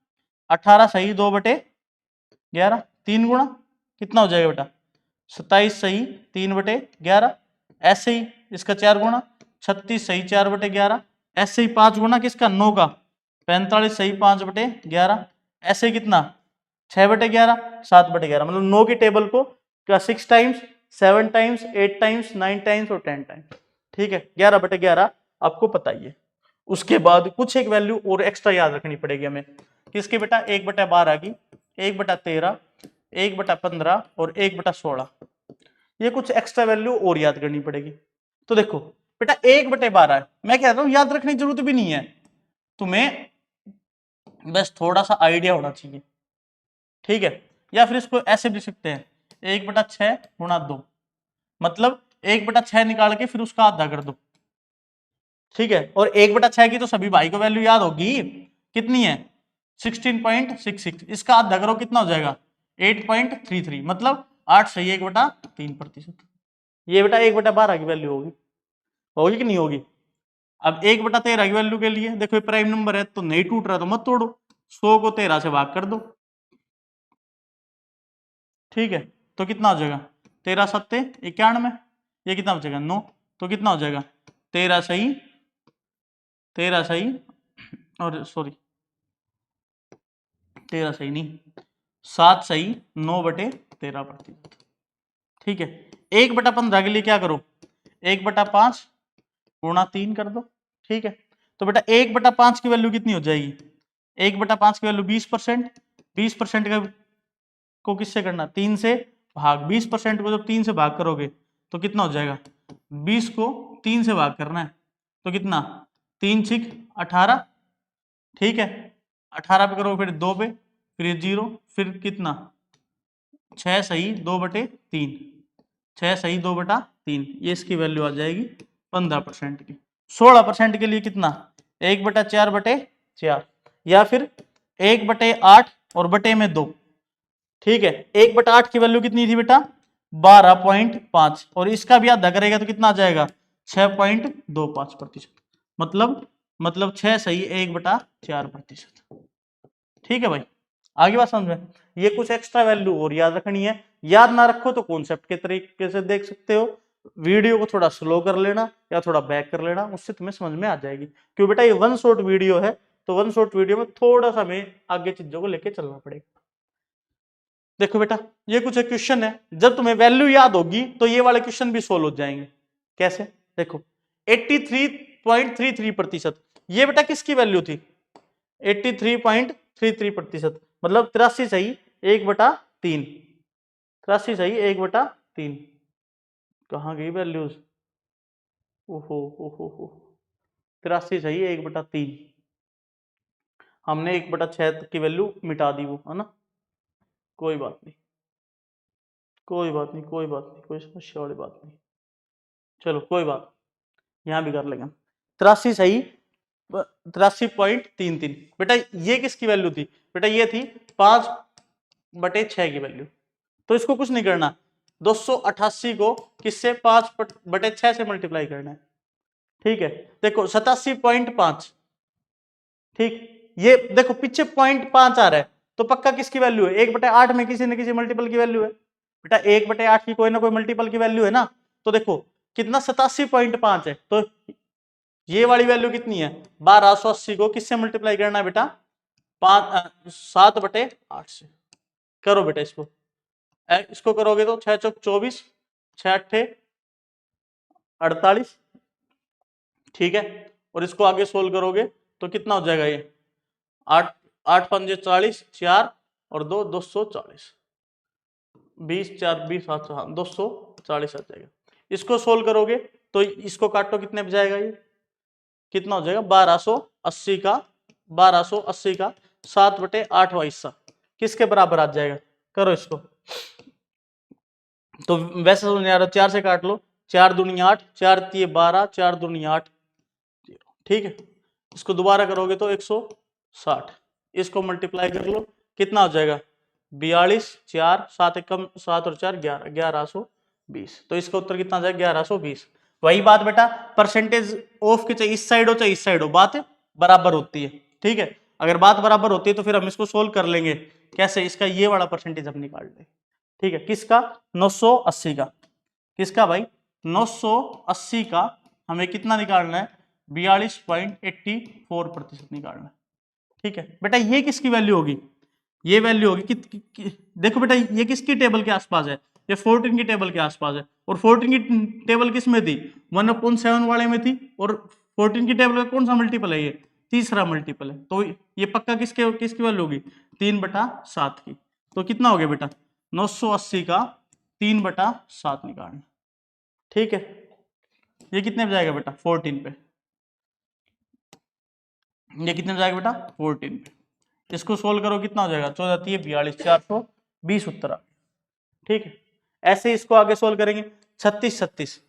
18 सही 2/11, 3 गुणा कितना हो जाएगा बेटा, 27 सही 3/11, ऐसे ही इसका 4 गुणा, 36 सही 4/11, ऐसे ही 5 गुणा किसका, 9 का, 45 सही 5/11, ऐसे ही कितना 6/11, 7/11, मतलब 9 की टेबल को 6 टाइम्स, 7 टाइम्स, 8 टाइम्स, 9 टाइम्स और 10 टाइम्स। ठीक है, 11/11 आपको पता ही है। उसके बाद कुछ एक वैल्यू और एक्स्ट्रा याद रखनी पड़ेगी हमें, किसकी बेटा, 1/12 की, 1/13, 1/15 और 1/16, ये कुछ एक्स्ट्रा वैल्यू और याद करनी पड़ेगी। तो देखो बेटा 1/12 है, मैं कह रहा हूं याद रखने की जरूरत भी नहीं है तुम्हें, बस थोड़ा सा आइडिया होना चाहिए। ठीक है, या फिर इसको ऐसे भी लिख सकते हैं, 1/6 गुणा 2, मतलब 1/6 निकाल के फिर उसका आधा कर दो। ठीक है, और 1/6 की तो सभी भाई को वैल्यू याद होगी, कितनी है 16.66, इसका आधा करो कितना हो जाएगा 8.33, मतलब 8 सही 1/3%। ये बेटा 1/12 की वैल्यू होगी, होगी कि नहीं होगी। अब 1/13 की वैल्यू के लिए देखो, ये प्राइम नंबर है तो नहीं टूट रहा तो मत तोड़ो, 100 को 13 से भाग कर दो। ठीक है, तो कितना हो जाएगा 13 सत्ते 91, ये कितना बचेगा 9, तो कितना हो जाएगा 13 सही, 13 सही और सॉरी 13 सही नहीं 7 सही 9/13%। ठीक है, 1/15 के लिए क्या करो, 1/5 गुणा 3 कर दो। ठीक है, तो बेटा 1/5 की वैल्यू कितनी हो जाएगी, 1/5 की वैल्यू 20%, 20% का को किससे करना, 3 से भाग, 20% को जब 3 से भाग करोगे तो कितना हो जाएगा, 20 को 3 से भाग करना है तो कितना, 3 6 18। ठीक है, 18 पे करो फिर 2 पे, फिर ये 0, फिर कितना 6 सही 2/3, 6 सही 2/3, ये इसकी वैल्यू आ जाएगी 15% की। 16% के लिए कितना, 1/4/4, या फिर 1/8 और बटे में 2। ठीक है, 1/8 की वैल्यू कितनी थी बेटा 12.5, और इसका भी आधा करेगा तो कितना आ जाएगा 6.25%, मतलब 6 सही 1/4%। ठीक है भाई, आगे बात समझ में, ये कुछ एक्स्ट्रा वैल्यू और याद रखनी है, याद ना रखो तो कॉन्सेप्ट के तरीके से देख सकते हो, वीडियो को थोड़ा स्लो कर लेना या थोड़ा बैक कर लेना, उससे तुम्हें समझ में आ जाएगी, क्योंकि बेटा ये वन शॉट वीडियो है, तो वन शॉट वीडियो में थोड़ा सा हमें आगे चीजों को लेके चलना पड़ेगा। देखो बेटा ये कुछ एक क्वेश्चन है, जब तुम्हें वैल्यू याद होगी तो ये वाले क्वेश्चन भी सोल्व हो जाएंगे। कैसे, देखो 83.33%, ये बेटा किसकी वैल्यू थी 83.33%, मतलब 83 सही 1/3, 83 सही 1/3, कहाँ गई वैल्यूज, ओहो ओहो, 83 सही 1/3, हमने 1/6 की वैल्यू मिटा दी वो, है ना, कोई बात नहीं, कोई बात नहीं, कोई बात नहीं, कोई समस्या वाली बात नहीं। चलो कोई बात, यहाँ भी कर लेंगे। 83 सही, 83.33। बेटा ये किसकी वैल्यू थी? बेटा ये थी 5/6 की वैल्यू। तो इसको कुछ नहीं करना, 288 को किससे 5/6 से मल्टीप्लाई करना है। ठीक है, देखो 87.5। ठीक, ये देखो पीछे 0.5 आ रहा है, तो पक्का किसकी वैल्यू है? 1/8 में किसी न किसी मल्टीपल की वैल्यू है। बेटा 1/8 की कोई ना कोई मल्टीपल की वैल्यू है ना। तो देखो कितना 87.5 है, तो ये वाली वैल्यू कितनी है? 1280 को किससे मल्टीप्लाई करना है बेटा? 7/8 से। करो बेटा इसको, इसको करोगे तो 6 चौक 24, 6 अट्ठे 48। ठीक है, और इसको आगे सोल्व करोगे तो कितना हो जाएगा? ये 8 8 पंजे 40, 4 और 2 240, 20 4 20 7 हाँ 240 आ जाएगा। इसको सोल्व करोगे तो इसको काटो, कितने पे जाएगा? ये कितना हो जाएगा? 1280 का 7/8 हिस्सा किसके बराबर आ जाएगा? करो इसको। तो वैसे समझ नहीं आ रहा, 4 से काट लो, 4 दूनी 8, 4 तिये 12, 4 दूनी 8। ठीक है, इसको दोबारा करोगे तो 160, इसको मल्टीप्लाई कर लो, कितना हो जाएगा? 42, 4 7 एकम 7 और 4 11, 1120। तो इसका उत्तर कितना आ जाएगा? 1120। वही बात बेटा, परसेंटेज ऑफ के चाहे इस साइड हो चाहे इस साइड हो, बात बराबर होती है। ठीक है, अगर बात बराबर होती है तो फिर हम इसको सोल्व कर लेंगे। कैसे? इसका ये वाला परसेंटेज हम निकाल लेंगे। ठीक है, किसका? 980 का। किसका भाई? 980 का हमें कितना निकालना है? 42.84% निकालना है। ठीक है बेटा, ये किसकी वैल्यू होगी? ये वैल्यू होगी देखो बेटा, ये किसकी टेबल के आसपास है? ये 14 की टेबल के आसपास है। और 14 की टेबल किस में थी? 1/7 वाले में थी। और 14 की टेबल का कौन सा मल्टीपल है? ये तीसरा मल्टीपल है। तो ये पक्का किसकी वैल्यू होगी? 3/7 की। तो कितना हो गया बेटा? 980 का 3/7 निकालना। ठीक है, ये कितने पे जाएगा बेटा? 14 पे। ये कितने पे जाएगा बेटा? 14 पे। इसको सोल्व करो, कितना हो जाएगा? 14 है 42, 420 उत्तर आ गया। ठीक है, ऐसे इसको आगे सोल्व करेंगे। 36 36।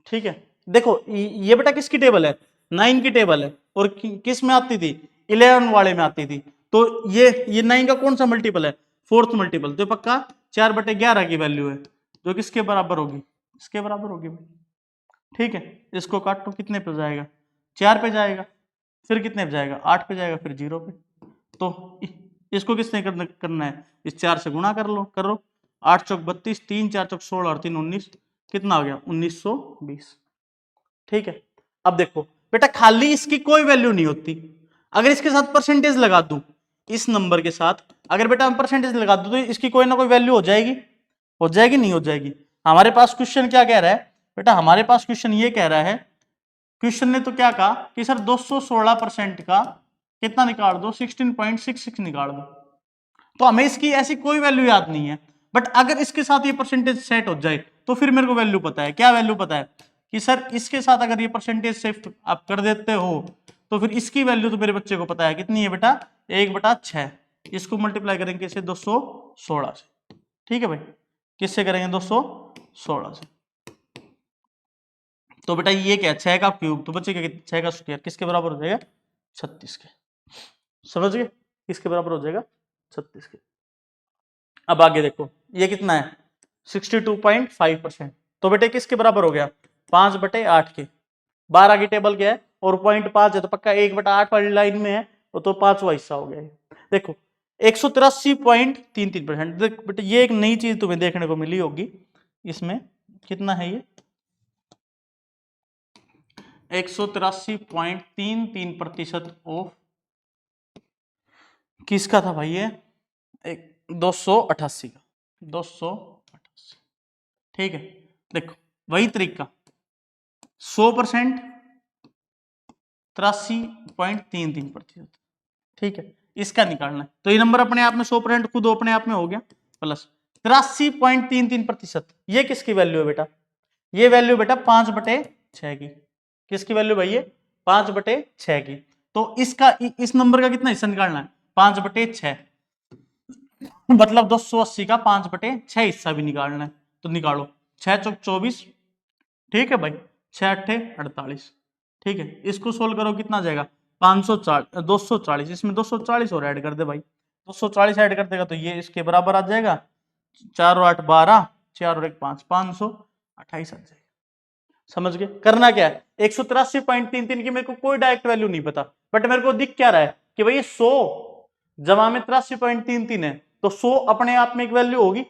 ठीक है, देखो ये बेटा किसकी टेबल है? 9 की टेबल है। और किस में आती थी? 11 वाले में आती थी। तो ये 9 का कौन सा मल्टीपल है? 4th multiple. तो पक्का 4/11 की वैल्यू है, जो किसके बराबर होगी? इसके बराबर होगी। ठीक है, इसको काटो, कितने पे जाएगा? 4 पे जाएगा, फिर कितने पे जाएगा? 8 पे जाएगा, फिर 0 पे। तो इसको किसने करना है? इस 4 से गुणा कर लो, करो। 8 चौक 32, 3 4 चौक 16 और 3 19, कितना हो गया? 1920। ठीक है, अब देखो बेटा, खाली इसकी कोई वैल्यू नहीं होती। अगर इसके साथ परसेंटेज लगा दूं, इस नंबर के साथ अगर बेटा हम परसेंटेज लगा दूं, तो इसकी कोई ना कोई वैल्यू हो जाएगी। हो जाएगी? नहीं हो जाएगी? हमारे पास क्वेश्चन क्या कह रहा है बेटा? हमारे पास क्वेश्चन ये कह रहा है, क्वेश्चन ने तो क्या कहा कि सर 216% का कितना निकाल दो? 16.66 निकाल दो। तो हमें इसकी ऐसी कोई वैल्यू याद नहीं है, बट अगर इसके साथ ये परसेंटेज सेट हो जाए तो फिर मेरे को वैल्यू पता है। क्या वैल्यू पता है? कि सर इसके साथ अगर ये परसेंटेज शिफ्ट आप कर देते हो तो फिर इसकी वैल्यू तो मेरे बच्चे को पता है, कितनी है बेटा? 1/6। इसको मल्टीप्लाई करेंगे किससे? 216 से। ठीक है भाई, किससे करेंगे? 216 से। तो बेटा ये क्या है? 6 का क्यूब, तो बच्चे क्या? 6 का स्क्वायर किसके बराबर हो जाएगा? 36 के। समझ गए? किसके बराबर हो जाएगा? 36 के। अब आगे देखो, ये कितना है? 62.5%। तो बेटे किसके बराबर हो गया? 5/8 के। 12 की टेबल क्या है? और 0.5 है, तो पक्का 1/8 वाली लाइन में है, तो 5वां हिस्सा हो गया। देखो 183.33%। बेटे ये एक नई चीज तुम्हें देखने को मिली होगी इसमें। कितना है ये? 183.33% ऑफ किसका था भाई? ये 288 का। 288। ठीक है, देखो वही तरीका 100%, 83.33%। ठीक है, इसका निकालना है। तो ये नंबर अपने आप में 100% खुद अपने आप में हो गया, प्लस 83.33%। ये किसकी वैल्यू है बेटा? ये वैल्यू बेटा 5/6 की। किसकी वैल्यू भाई? ये 5/6 की। तो इसका इस नंबर का कितना हिस्सा निकालना है? 5/6। मतलब 280 का 5/6 हिस्सा भी निकालना है, तो निकालो। 6 चौक 24, ठीक है भाई, 6 अट्ठे 48, ठीक है। इसको सोल्व करो, कितना आ जाएगा 540, 240, इसमें 240 और ऐड कर दे भाई, 240 ऐड कर देगा तो ये इसके बराबर आ जाएगा, 4 और 8 12, 4 और 1 5, 528 आ जाएगा। समझ गए? करना क्या है, 183.33 की मेरे को कोई डायरेक्ट वैल्यू नहीं पता, बट मेरे को दिख क्या रहा है कि भाई 100 जमा में 83.33 है, तो 100 अपने आप में एक वैल्यू होगी,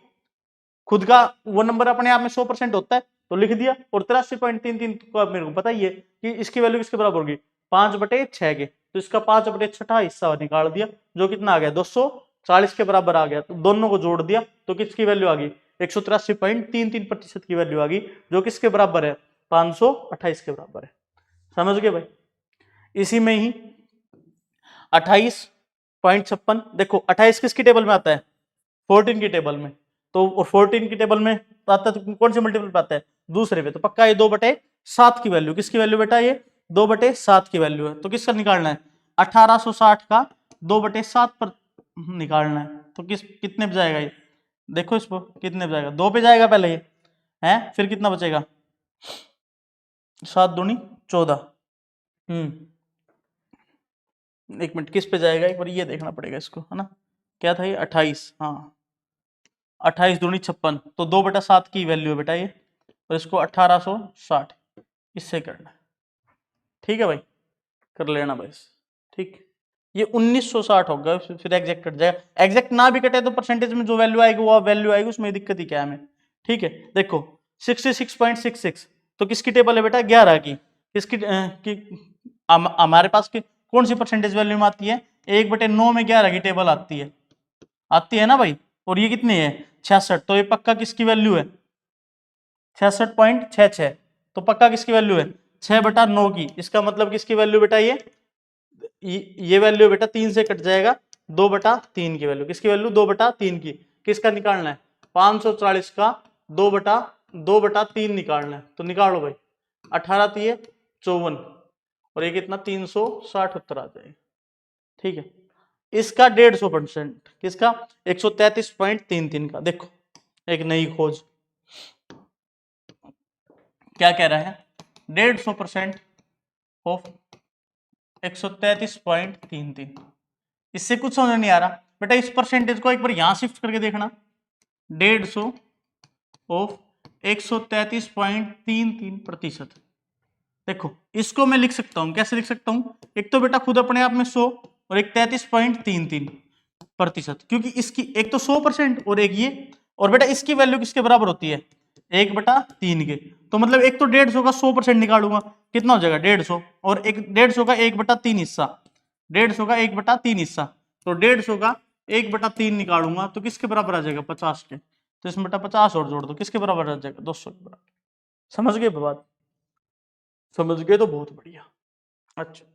खुद का वो नंबर अपने आप में 100% होता है, तो लिख दिया। और 83.33 को मेरे को पता ही है कि इसकी वैल्यू किसके बराबर होगी, 5/6 के, तो इसका 5/6 हिस्सा निकाल दिया, जो कितना आ गया 240 के बराबर आ गया, तो दोनों को जोड़ दिया तो किसकी वैल्यू आ गई 183.33% की वैल्यू आ गई, जो किसके बराबर है 528 के बराबर है। समझ गए भाई? इसी में ही 28.56, देखो 28 किसकी टेबल में आता है, 14 की टेबल में, तो 14 की टेबल में आता है तो कौन से मल्टीपल पे आता है, दूसरे पे, तो पक्का ये 2/7 की वैल्यू, किसकी वैल्यू बेटा, ये 2/7 की वैल्यू है, तो किसका निकालना है 1860 का 2/7 पर निकालना है, तो कितने पे जाएगा ये, देखो इसको कितने पे जाएगा, 2 पे जाएगा पहले ये है, फिर कितना बचेगा 7 दूनी 14, 1 मिनट किस पे जाएगा एक बार ये देखना पड़ेगा इसको, है ना, क्या था ये 28, हाँ 28 दूनी 56, तो 2/7 की वैल्यू है बेटा ये, और इसको 1860 इससे करना है, ठीक है भाई, कर लेना बस, ठीक। ये 1960 होगा, फिर एग्जैक्ट कट जाएगा, एग्जैक्ट ना भी कटे तो परसेंटेज में जो वैल्यू आएगी वो वैल्यू आएगी, उसमें दिक्कत ही क्या है हमें, ठीक है। देखो 66.66 तो किसकी टेबल है बेटा, 11 की, किसकी हमारे पास की कौन सी परसेंटेज वैल्यू में आती है, 1/9 में 11 की टेबल आती है ना भाई, और ये कितनी है 66, तो ये पक्का किसकी वैल्यू है 66.66, तो पक्का किसकी वैल्यू है 6/9 की, इसका मतलब किसकी वैल्यू बेटा, ये वैल्यू बेटा 3 से कट जाएगा, 2/3 की वैल्यू, किसकी वैल्यू 2/3 की, किसका निकालना है 540 का 2/3 निकालना है, तो निकालो भाई, 18 3 54, और ये कितना 360 उत्तर आ जाएगा, ठीक है। इसका 150%, किसका 133.33 का, देखो एक नई खोज क्या कह रहा है, 150% ऑफ 133.33, इससे कुछ समझ नहीं आ रहा बेटा, इस परसेंटेज को एक बार यहां शिफ्ट करके देखना, 150 ऑफ 133.33%, देखो इसको मैं लिख सकता हूं, कैसे लिख सकता हूं, एक तो बेटा खुद अपने आप में 100 और एक 33.33%, क्योंकि इसकी एक तो 100% और एक ये, और बेटा इसकी वैल्यू किसके बराबर होती है 1/3 के, तो मतलब एक तो 150 का 100% निकालूंगा, कितना हो जाएगा 150, और एक 150 का 1/3 हिस्सा, 150 का 1/3 हिस्सा, तो 150 का 1/3 निकालूंगा तो किसके बराबर आ जाएगा 50 के, तो इसमें बेटा 50 और जोड़ दो, किसके बराबर आ जाएगा 200 के बराबर। समझ गए बात, समझ गए तो बहुत बढ़िया। अच्छा